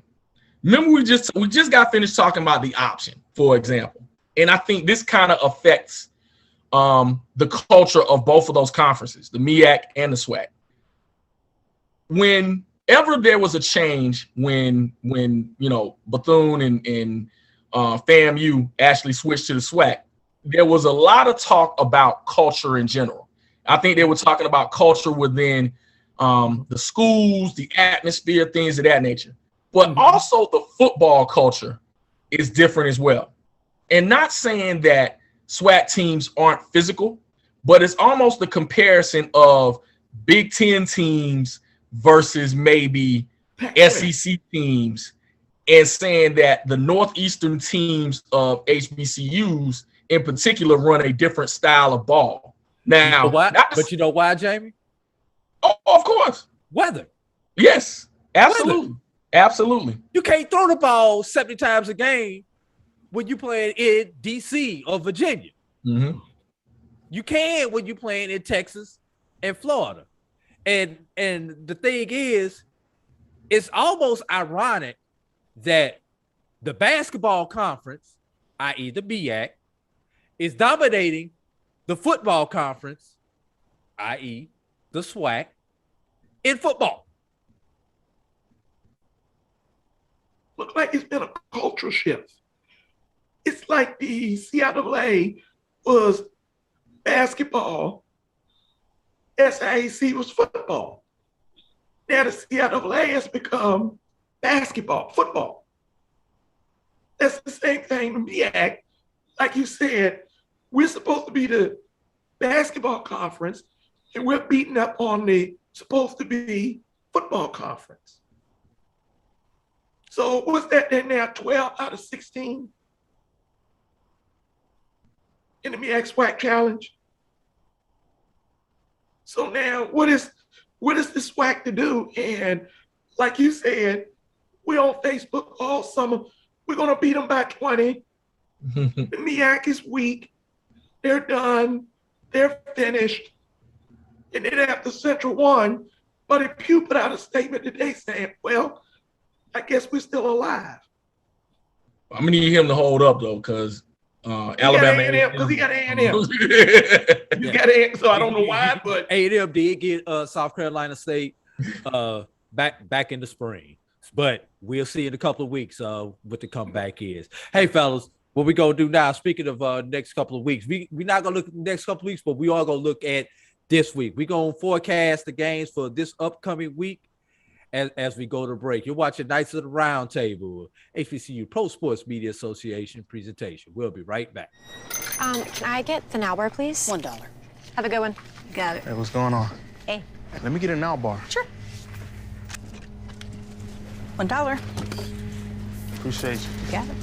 Speaker 1: Remember, we just got finished talking about the option, for example. And I think this kind of affects the culture of both of those conferences, the MEAC and the SWAC. Whenever there was a change, when Bethune and FAMU actually switched to the SWAC, there was a lot of talk about culture in general. I think they were talking about culture within the schools, the atmosphere, things of that nature. But also the football culture is different as well. And not saying that SWAC teams aren't physical, but it's almost the comparison of Big Ten teams versus maybe SEC teams, and saying that the Northeastern teams of HBCUs in particular run a different style of ball. Now,
Speaker 2: but you know why, Jamie?
Speaker 1: Oh, of course.
Speaker 2: Weather.
Speaker 1: Yes, absolutely.
Speaker 2: Weather.
Speaker 1: Absolutely.
Speaker 2: You can't throw the ball 70 times a game when you playing in DC or Virginia.
Speaker 1: Mm-hmm.
Speaker 2: You can when you playing in Texas and Florida. And the thing is, it's almost ironic that the basketball conference, i.e. the BAC, is dominating the football conference, i.e. the SWAC, in football.
Speaker 3: Look like it's been a cultural shift. It's like the CIAA was basketball, SIAC was football. Now the CIAA has become basketball, football. That's the same thing to me. Like you said, we're supposed to be the basketball conference, and we're beating up on the supposed to be football conference. So what's that then now, 12 out of 16 in the MEAC SWAC challenge? So now what is the SWAC to do? And like you said, we're on Facebook all summer. We're going to beat them by 20. The MEAC is weak. They're done. They're finished. And then after Central won, but if Pew put out a statement today saying, well, I guess we're still alive.
Speaker 1: I'm going to need him to hold up, though, because Alabama.
Speaker 3: Because he got A&M. You got A&M, so I don't know why, but
Speaker 2: A&M did get South Carolina State back in the spring. But we'll see in a couple of weeks what the comeback is. Hey, fellas, what we going to do now, speaking of next couple of weeks, we're not going to look at the next couple of weeks, but we are going to look at this week. We're going to forecast the games for this upcoming week as we go to break. You're watching Knights of the Roundtable, HBCU-Pro Sports Media Association presentation. We'll be right back.
Speaker 11: Can I get the now bar, please? $1. Have a good one. Got it.
Speaker 12: Hey, what's going on?
Speaker 11: Hey.
Speaker 12: Let me get a now bar.
Speaker 11: Sure. $1.
Speaker 12: Appreciate you.
Speaker 11: You got it.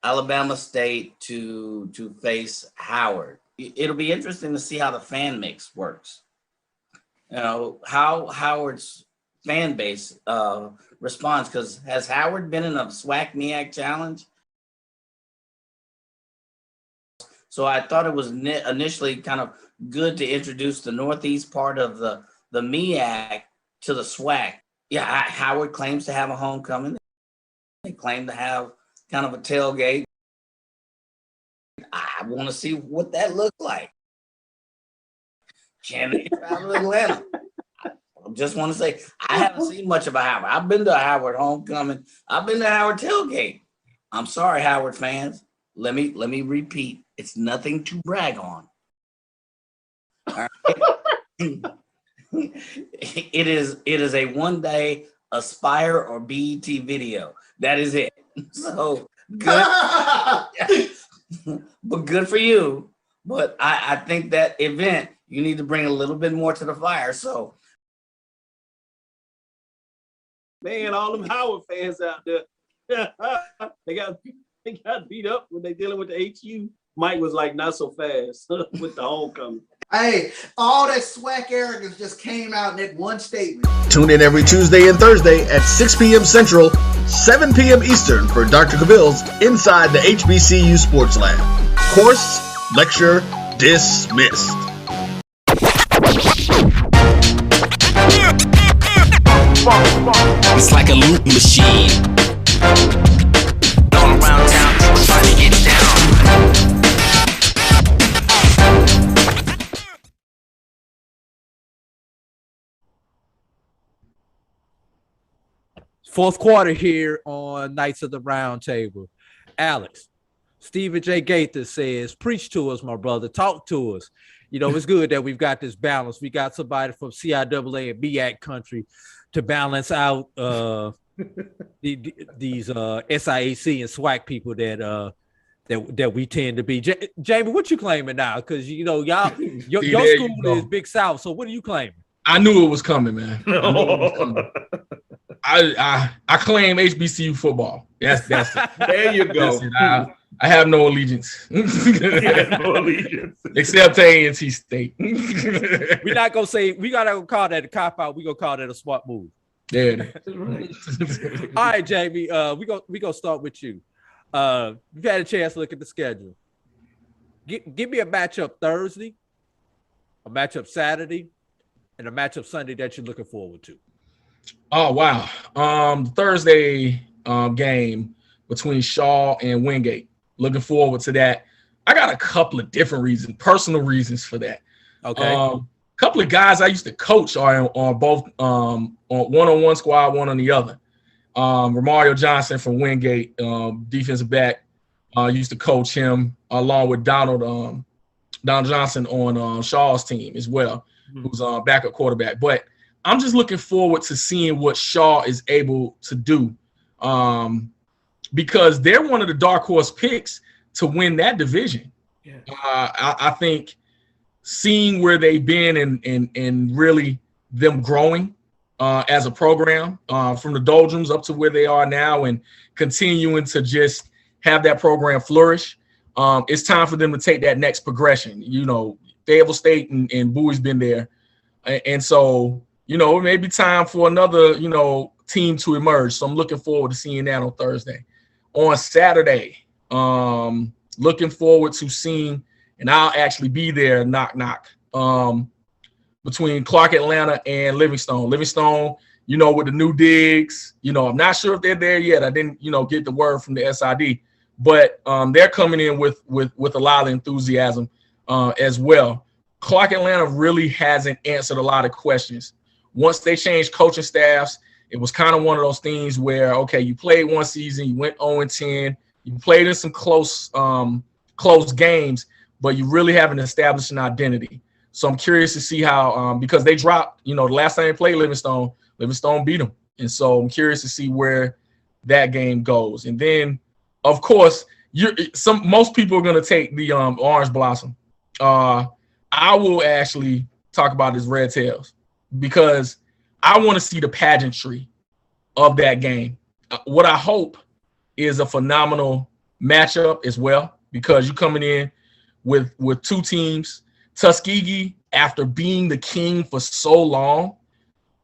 Speaker 13: Alabama State to face Howard. It'll be interesting to see how the fan mix works. You know, how Howard's fan base responds, because has Howard been in a SWAC MEAC challenge? So I thought it was initially kind of good to introduce the Northeast part of the MEAC to the SWAC. Yeah, Howard claims to have a homecoming. They claim to have kind of a tailgate. I want to see what that looked like. Can they travel to Atlanta? I just want to say, I haven't seen much of a Howard. I've been to a Howard homecoming. I've been to Howard tailgate. I'm sorry, Howard fans. Let me repeat. It's nothing to brag on. All right. It is a one-day Aspire or BET video. That is it. So good. But good for you. But I think that event, you need to bring a little bit more to the fire. So,
Speaker 14: man, all them Howard fans out there, they got beat up when they dealing with the HU. Mike was like, not so fast with the homecoming.
Speaker 15: Hey, all that SWAC arrogance just came out in that one statement.
Speaker 16: Tune in every Tuesday and Thursday at 6 p.m. Central, 7 p.m. Eastern for Dr. Cabill's Inside the HBCU Sports Lab. Course, lecture, dismissed.
Speaker 17: It's like a loop machine. All around town, people trying to get down.
Speaker 2: Fourth quarter here on Knights of the Roundtable. Alex, Stephen J. Gaither says, preach to us, my brother. Talk to us. You know, it's good that we've got this balance. We got somebody from CIAA and BAC country to balance out these SIAC and SWAC people that that we tend to be. Jamie, what you claiming now? Because your
Speaker 1: See,
Speaker 2: school is Big South. So what are you claiming?
Speaker 1: I knew it was coming, man. I claim HBCU football. That's it.
Speaker 3: There you go.
Speaker 1: I have no allegiance. Except to A&T State.
Speaker 2: We're not gonna say we gotta call that a cop out. We're gonna call that a smart move.
Speaker 1: Yeah.
Speaker 2: All right, Jamie. We gonna start with you. You've had a chance to look at the schedule. Give me a matchup Thursday, a matchup Saturday, and a matchup Sunday that you're looking forward to.
Speaker 1: Oh wow. Thursday game between Shaw and Wingate. Looking forward to that. I got a couple of different reasons, personal reasons for that.
Speaker 2: Okay.
Speaker 1: A couple of guys I used to coach are on both on one on one squad, one on the other. Romario Johnson from Wingate, defensive back, used to coach him along with Donald Johnson on Shaw's team as well, who's backup quarterback. But I'm just looking forward to seeing what Shaw is able to do. Because they're one of the dark horse picks to win that division. Yeah. I think seeing where they've been and really them growing as a program from the doldrums up to where they are now and continuing to just have that program flourish, it's time for them to take that next progression. Fayetteville State and Bowie's been there. And so, it may be time for another, team to emerge. So I'm looking forward to seeing that on Thursday. On Saturday, looking forward to seeing, and I'll actually be there, knock, between Clark Atlanta and Livingstone. Livingstone, with the new digs, I'm not sure if they're there yet. I didn't, get the word from the SID, but they're coming in with a lot of enthusiasm as well. Clark Atlanta really hasn't answered a lot of questions. Once they changed coaching staffs, it was kind of one of those things where, okay, you played one season, you went 0-10, you played in some close games, but you really haven't established an identity. So I'm curious to see how, because they dropped, the last time they played Livingstone beat them. And so I'm curious to see where that game goes. And then, of course, most people are going to take the Orange Blossom. I will actually talk about this Red Tails because I want to see the pageantry of that game. What I hope is a phenomenal matchup as well, because you're coming in with two teams. Tuskegee, after being the king for so long,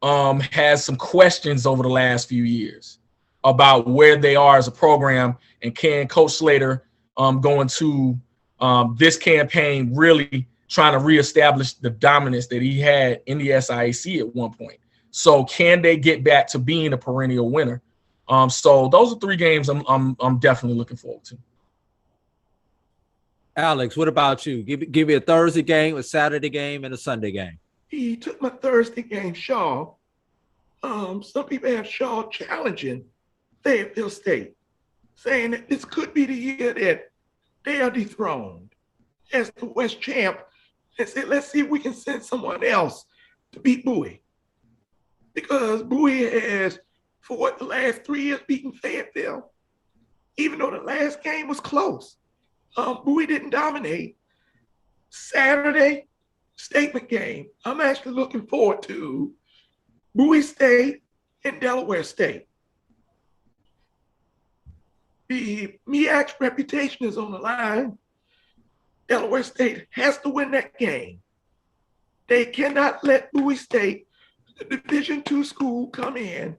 Speaker 1: has some questions over the last few years about where they are as a program, and can Coach Slater go into this campaign really trying to reestablish the dominance that he had in the SIAC at one point. So can they get back to being a perennial winner? So those are three games I'm definitely looking forward to.
Speaker 2: Alex, what about you? Give me a Thursday game, a Saturday game, and a Sunday game.
Speaker 3: He took my Thursday game, Shaw. Some people have Shaw challenging Fayetteville State, saying that this could be the year that they are dethroned as the West champ, and said, let's see if we can send someone else to beat Bowie. Because Bowie has, for the last 3 years, beaten Fayetteville, even though the last game was close. Bowie didn't dominate. Saturday, statement game. I'm actually looking forward to Bowie State and Delaware State. The MEAC's reputation is on the line. Delaware State has to win that game. They cannot let Bowie State, the Division II school, come in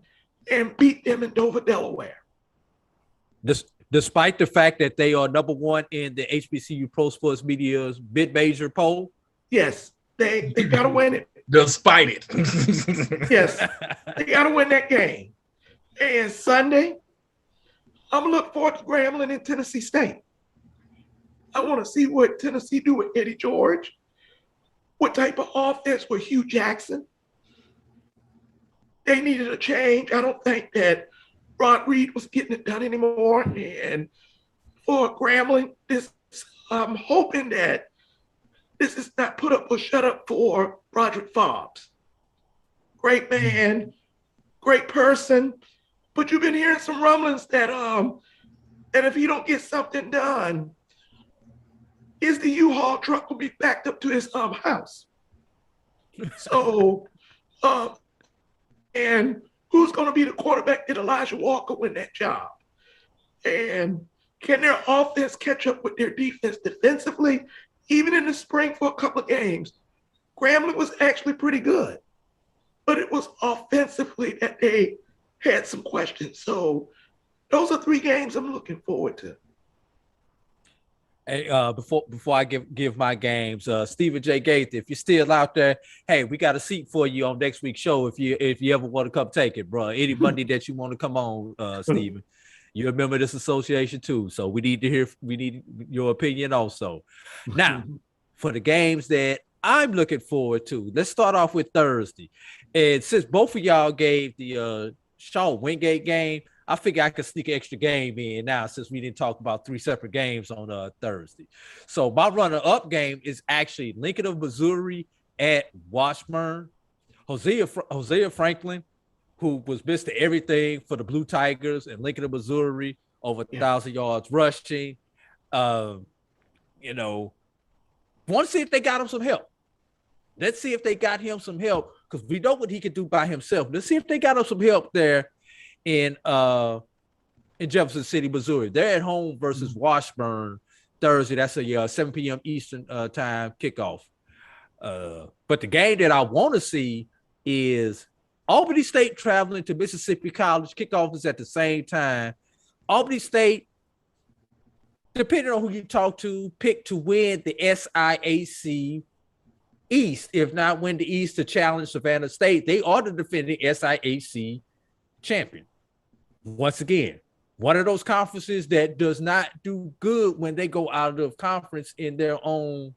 Speaker 3: and beat them in Dover, Delaware.
Speaker 2: Despite the fact that they are number one in the HBCU-Pro Sports Media's mid-major poll?
Speaker 3: Yes, they got to win it.
Speaker 1: Despite it.
Speaker 3: Yes, they got to win that game. And Sunday, I'm going to look forward to Grambling and Tennessee State. I want to see what Tennessee do with Eddie George, what type of offense with Hugh Jackson. They needed a change. I don't think that Rod Reed was getting it done anymore. And for Grambling, I'm hoping that this is not put up or shut up for Roderick Fobbs. Great man, great person. But you've been hearing some rumblings that And if he don't get something done, is the U-Haul truck will be backed up to his house. So, and who's going to be the quarterback? Did Elijah Walker win that job? And can their offense catch up with their defense defensively? Even in the spring for a couple of games, Grambling was actually pretty good, but it was offensively that they had some questions. So those are 3 games I'm looking forward to.
Speaker 2: Hey, before I give my games, Stephen J. Gaither, if you're still out there, hey, we got a seat for you on next week's show if you ever want to come take it, bro. Any Monday that you want to come on, Stephen. You're a member of this association too, so we need your opinion also. Now, for the games that I'm looking forward to, let's start off with Thursday. And since both of y'all gave the Shaw Wingate game, I figure I could sneak an extra game in now since we didn't talk about 3 separate games on Thursday. So my runner-up game is actually Lincoln of Missouri at Washburn. Hosea Franklin, who was Mr. Everything for the Blue Tigers and Lincoln of Missouri, over 1,000 yards rushing. Want to see if they got him some help. Let's see if they got him some help, because we know what he could do by himself. Let's see if they got him some help there in Jefferson City, Missouri. They're at home versus Washburn Thursday. That's a 7 p.m. Eastern time kickoff. But the game that I want to see is Albany State traveling to Mississippi College. Kickoff is at the same time. Albany State, depending on who you talk to, picked to win the SIAC East. If not win the East to challenge Savannah State, they are the defending SIAC champion. Once again, one of those conferences that does not do good when they go out of conference in their own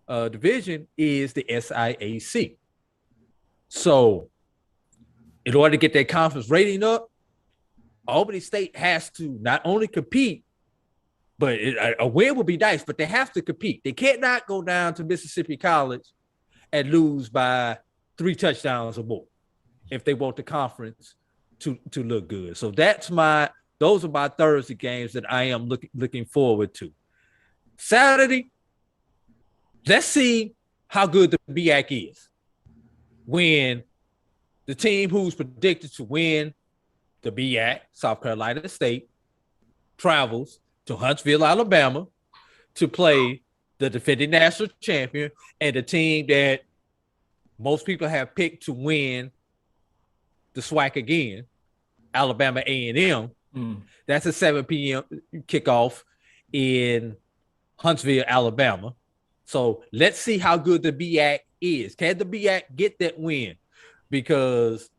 Speaker 2: division is the SIAC. So in order to get their conference rating up, Albany State has to not only compete, but a win would be nice, but they have to compete. They can't not go down to Mississippi College and lose by 3 touchdowns or more if they want the conference to look good. So those are my Thursday games that I am looking forward to. Saturday, let's see how good the BAC is when the team who's predicted to win the BAC, South Carolina State, travels to Huntsville, Alabama, to play the defending national champion and the team that most people have picked to win the SWAC again, Alabama A&M. That's a 7 p.m. kickoff in Huntsville, Alabama. So let's see how good the BAC is. Can the BAC get that win? Because,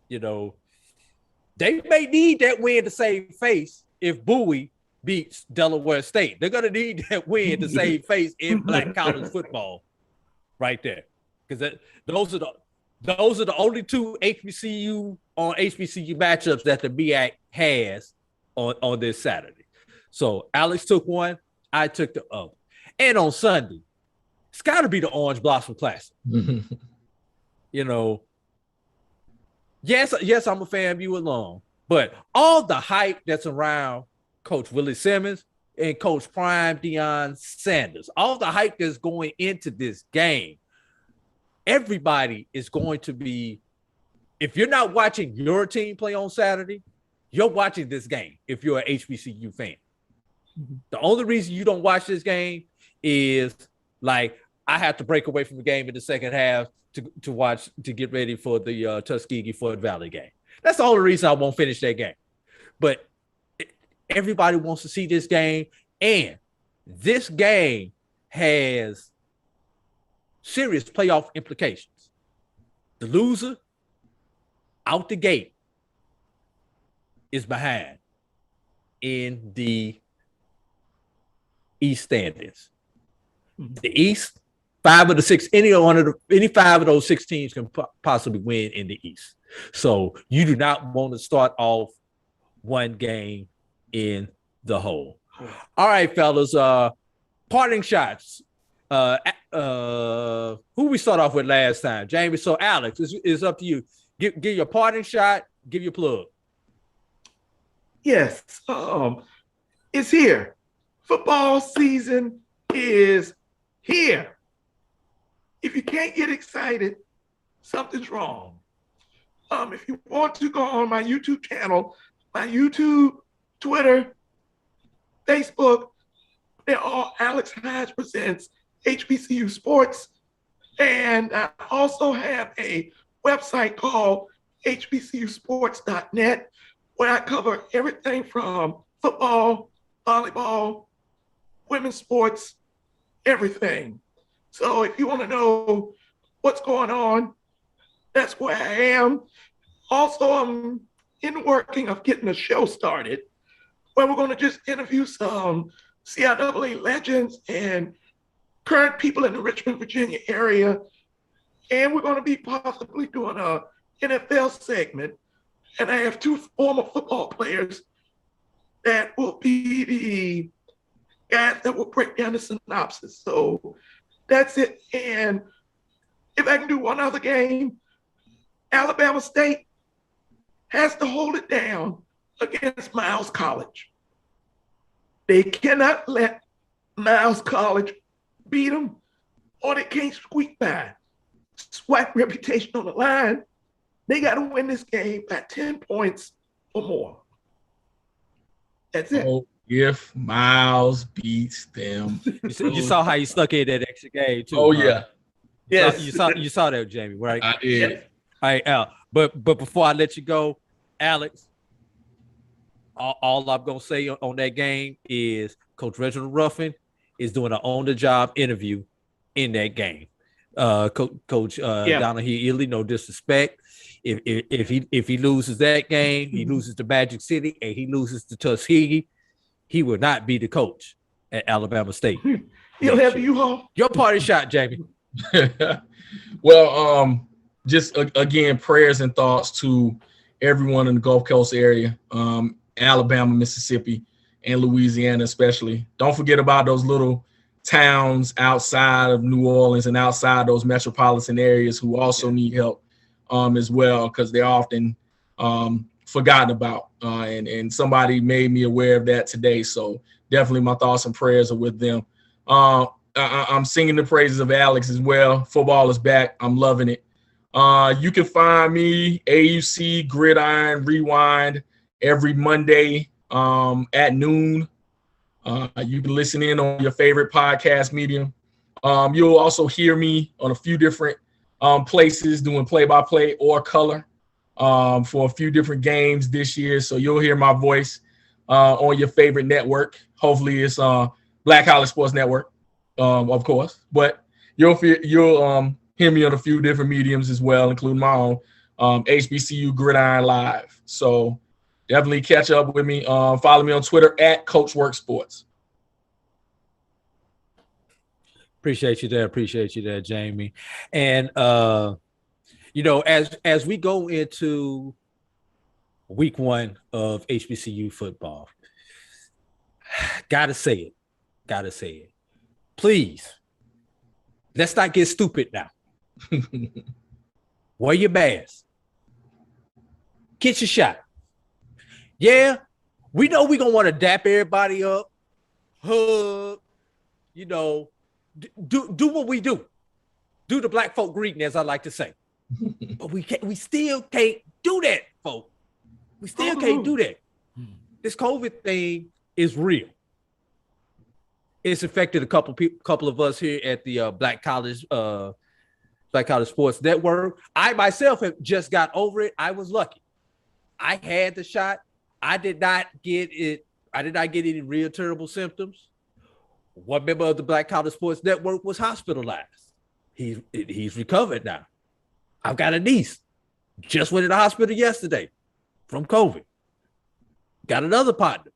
Speaker 2: they may need that win to save face if Bowie beats Delaware State. They're going to need that win to save face in black college football right there. Because those are the only 2 HBCU on HBCU matchups that the BAC has on this Saturday. So Alex took one, I took the other. And on Sunday, it's got to be the Orange Blossom Classic. Yes, I'm a fan of you alone, but all the hype that's around Coach Willie Simmons and Coach Prime Deion Sanders, all the hype that's going into this game, everybody is going to be, if you're not watching your team play on Saturday, you're watching this game if you're an HBCU fan. The only reason you don't watch this game is like I have to break away from the game in the second half to get ready for the Tuskegee Ford Valley game. That's the only reason I won't finish that game. But everybody wants to see this game, and this game has serious playoff implications. The loser out the gate is behind in the East standings. The East, 5 of the 6, any 5 of those 6 teams can possibly win in the East. So you do not want to start off one game in the hole. All right, fellas. Parting shots. Who we start off with last time? Jamie. So Alex, it's up to you. Give your parting shot. Give your plug.
Speaker 3: Yes. is here. Football season is here. If you can't get excited, something's wrong. If you want to go on my YouTube channel, my YouTube, Twitter, Facebook, they're all Alex Hines Presents HBCU Sports. And I also have a website called HBCUsports.net where I cover everything from football, volleyball, women's sports, everything. So if you want to know what's going on, that's where I am. Also, I'm in the working of getting a show started where we're going to just interview some CIAA legends and current people in the Richmond, Virginia area. And we're going to be possibly doing a NFL segment. And I have 2 former football players that will be the guys that will break down the synopsis. So that's it. And if I can do one other game, Alabama State has to hold it down against Miles College. They cannot let Miles College beat them, or they can't squeak by. SWAT reputation on the line. They got to win this game by 10 points or more. That's it.
Speaker 1: Oh, if Miles beats them.
Speaker 2: You saw how you stuck in that extra game too.
Speaker 1: Oh, yeah.
Speaker 2: Yes. You saw that, Jamie, right?
Speaker 1: I did.
Speaker 2: All right, Al. But before I let you go, Alex, all I'm gonna say on that game is Coach Reginald Ruffin is doing an on-the-job interview in that game. Coach Donahue Ely, no disrespect. If he loses that game, he loses to Magic City, and he loses to Tuskegee, he will not be the coach at Alabama State.
Speaker 3: He'll have you home.
Speaker 2: Your party shot, Jamie.
Speaker 1: Well, just again, prayers and thoughts to everyone in the Gulf Coast area, Alabama, Mississippi, and Louisiana especially. Don't forget about those little towns outside of New Orleans and outside those metropolitan areas who also need help as well, because they're often forgotten about. And somebody made me aware of that today. So definitely my thoughts and prayers are with them. I'm singing the praises of Alex as well. Football is back. I'm loving it. You can find me, AUC Gridiron Rewind, every Monday at noon. You can listen in on your favorite podcast medium. You'll also hear me on a few different places doing play-by-play or color for a few different games this year. So you'll hear my voice on your favorite network. Hopefully it's Black College Sports Network, of course. But you'll hear me on a few different mediums as well, including my own HBCU Gridiron Live. So definitely catch up with me. Follow me on Twitter at CoachWorkSports.
Speaker 2: Appreciate you there, Jamie. And as we go into week 1 of HBCU football, gotta say it. Please, let's not get stupid now. Wear your mask. Get your shot. Yeah, we know we're gonna want to dap everybody up, hug, do what we do. Do the black folk greeting, as I like to say. But we still can't do that, folks. We still can't do that. This COVID thing is real. It's affected a couple of us here at the Black College Sports Network. I myself have just got over it. I was lucky. I had the shot. I did not get it. I did not get any real terrible symptoms. One member of the Black College Sports Network was hospitalized. He's recovered now. I've got a niece. Just went to the hospital yesterday from COVID. Got another partner.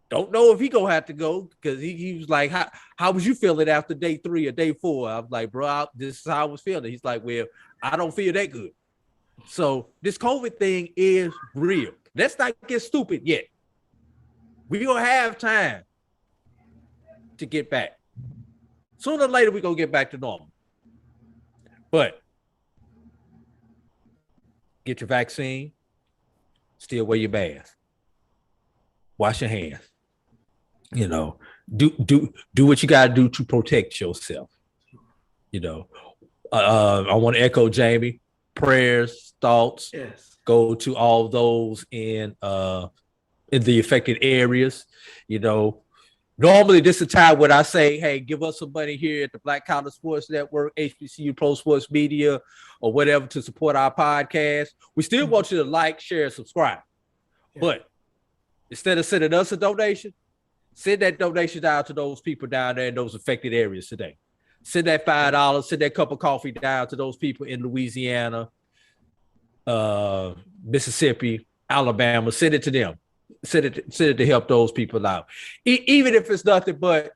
Speaker 2: Don't know if he gonna have to go, because he was like, how was you feeling after day 3 or day 4? I was like, bro, this is how I was feeling. He's like, well, I don't feel that good. So this COVID thing is real. Let's not get stupid yet. We're gonna have time to get back. Sooner or later, we're gonna get back to normal. But get your vaccine, still wear your mask. Wash your hands. You know, do what you got to do to protect yourself. You know, I want to echo Jamie. Prayers, thoughts,
Speaker 3: Yes,
Speaker 2: go to all those in the affected areas. You know, normally this is a time when I say, hey, give us some money here at the Black College Sports Network, HBCU-Pro Sports Media, or whatever to support our podcast. We still want you to like, share, subscribe. But instead of sending us a donation, send that donation down to those people down there in those affected areas today. Send that $5, send that cup of coffee down to those people in Louisiana, Mississippi, Alabama. Send it to them. Send it to help those people out. Even if it's nothing but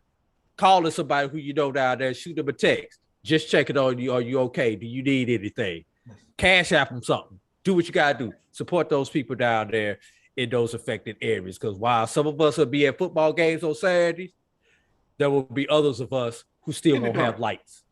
Speaker 2: calling somebody who you know down there, shoot them a text. Just check it on you. Are you okay? Do you need anything? Cash app them something. Do what you got to do. Support those people down there in those affected areas. Because while some of us will be at football games on Saturdays, there will be others of us who still won't have lights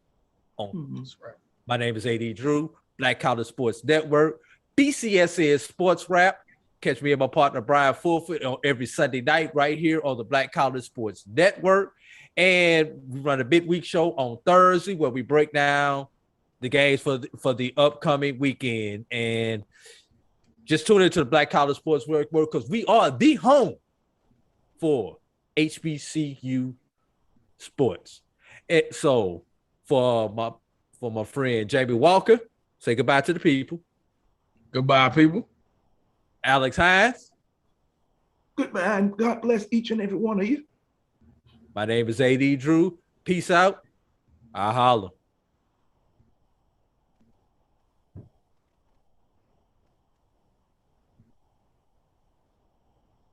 Speaker 2: on. That's right. My name is A.D. Drew, Black College Sports Network, BCSN SportsWrap. Catch me and my partner Brian Fulford on every Sunday night right here on the Black College Sports Network. And we run a midweek show on Thursday where we break down the games for the upcoming weekend. And just tune into the Black College Sports Network because we are the home for HBCU sports. And so for my friend Jamie Walker, say goodbye to the people.
Speaker 1: Goodbye, people.
Speaker 2: Alex Hines.
Speaker 3: Goodbye, and God bless each and every one of you.
Speaker 2: My name is A.D. Drew. Peace out. I holla.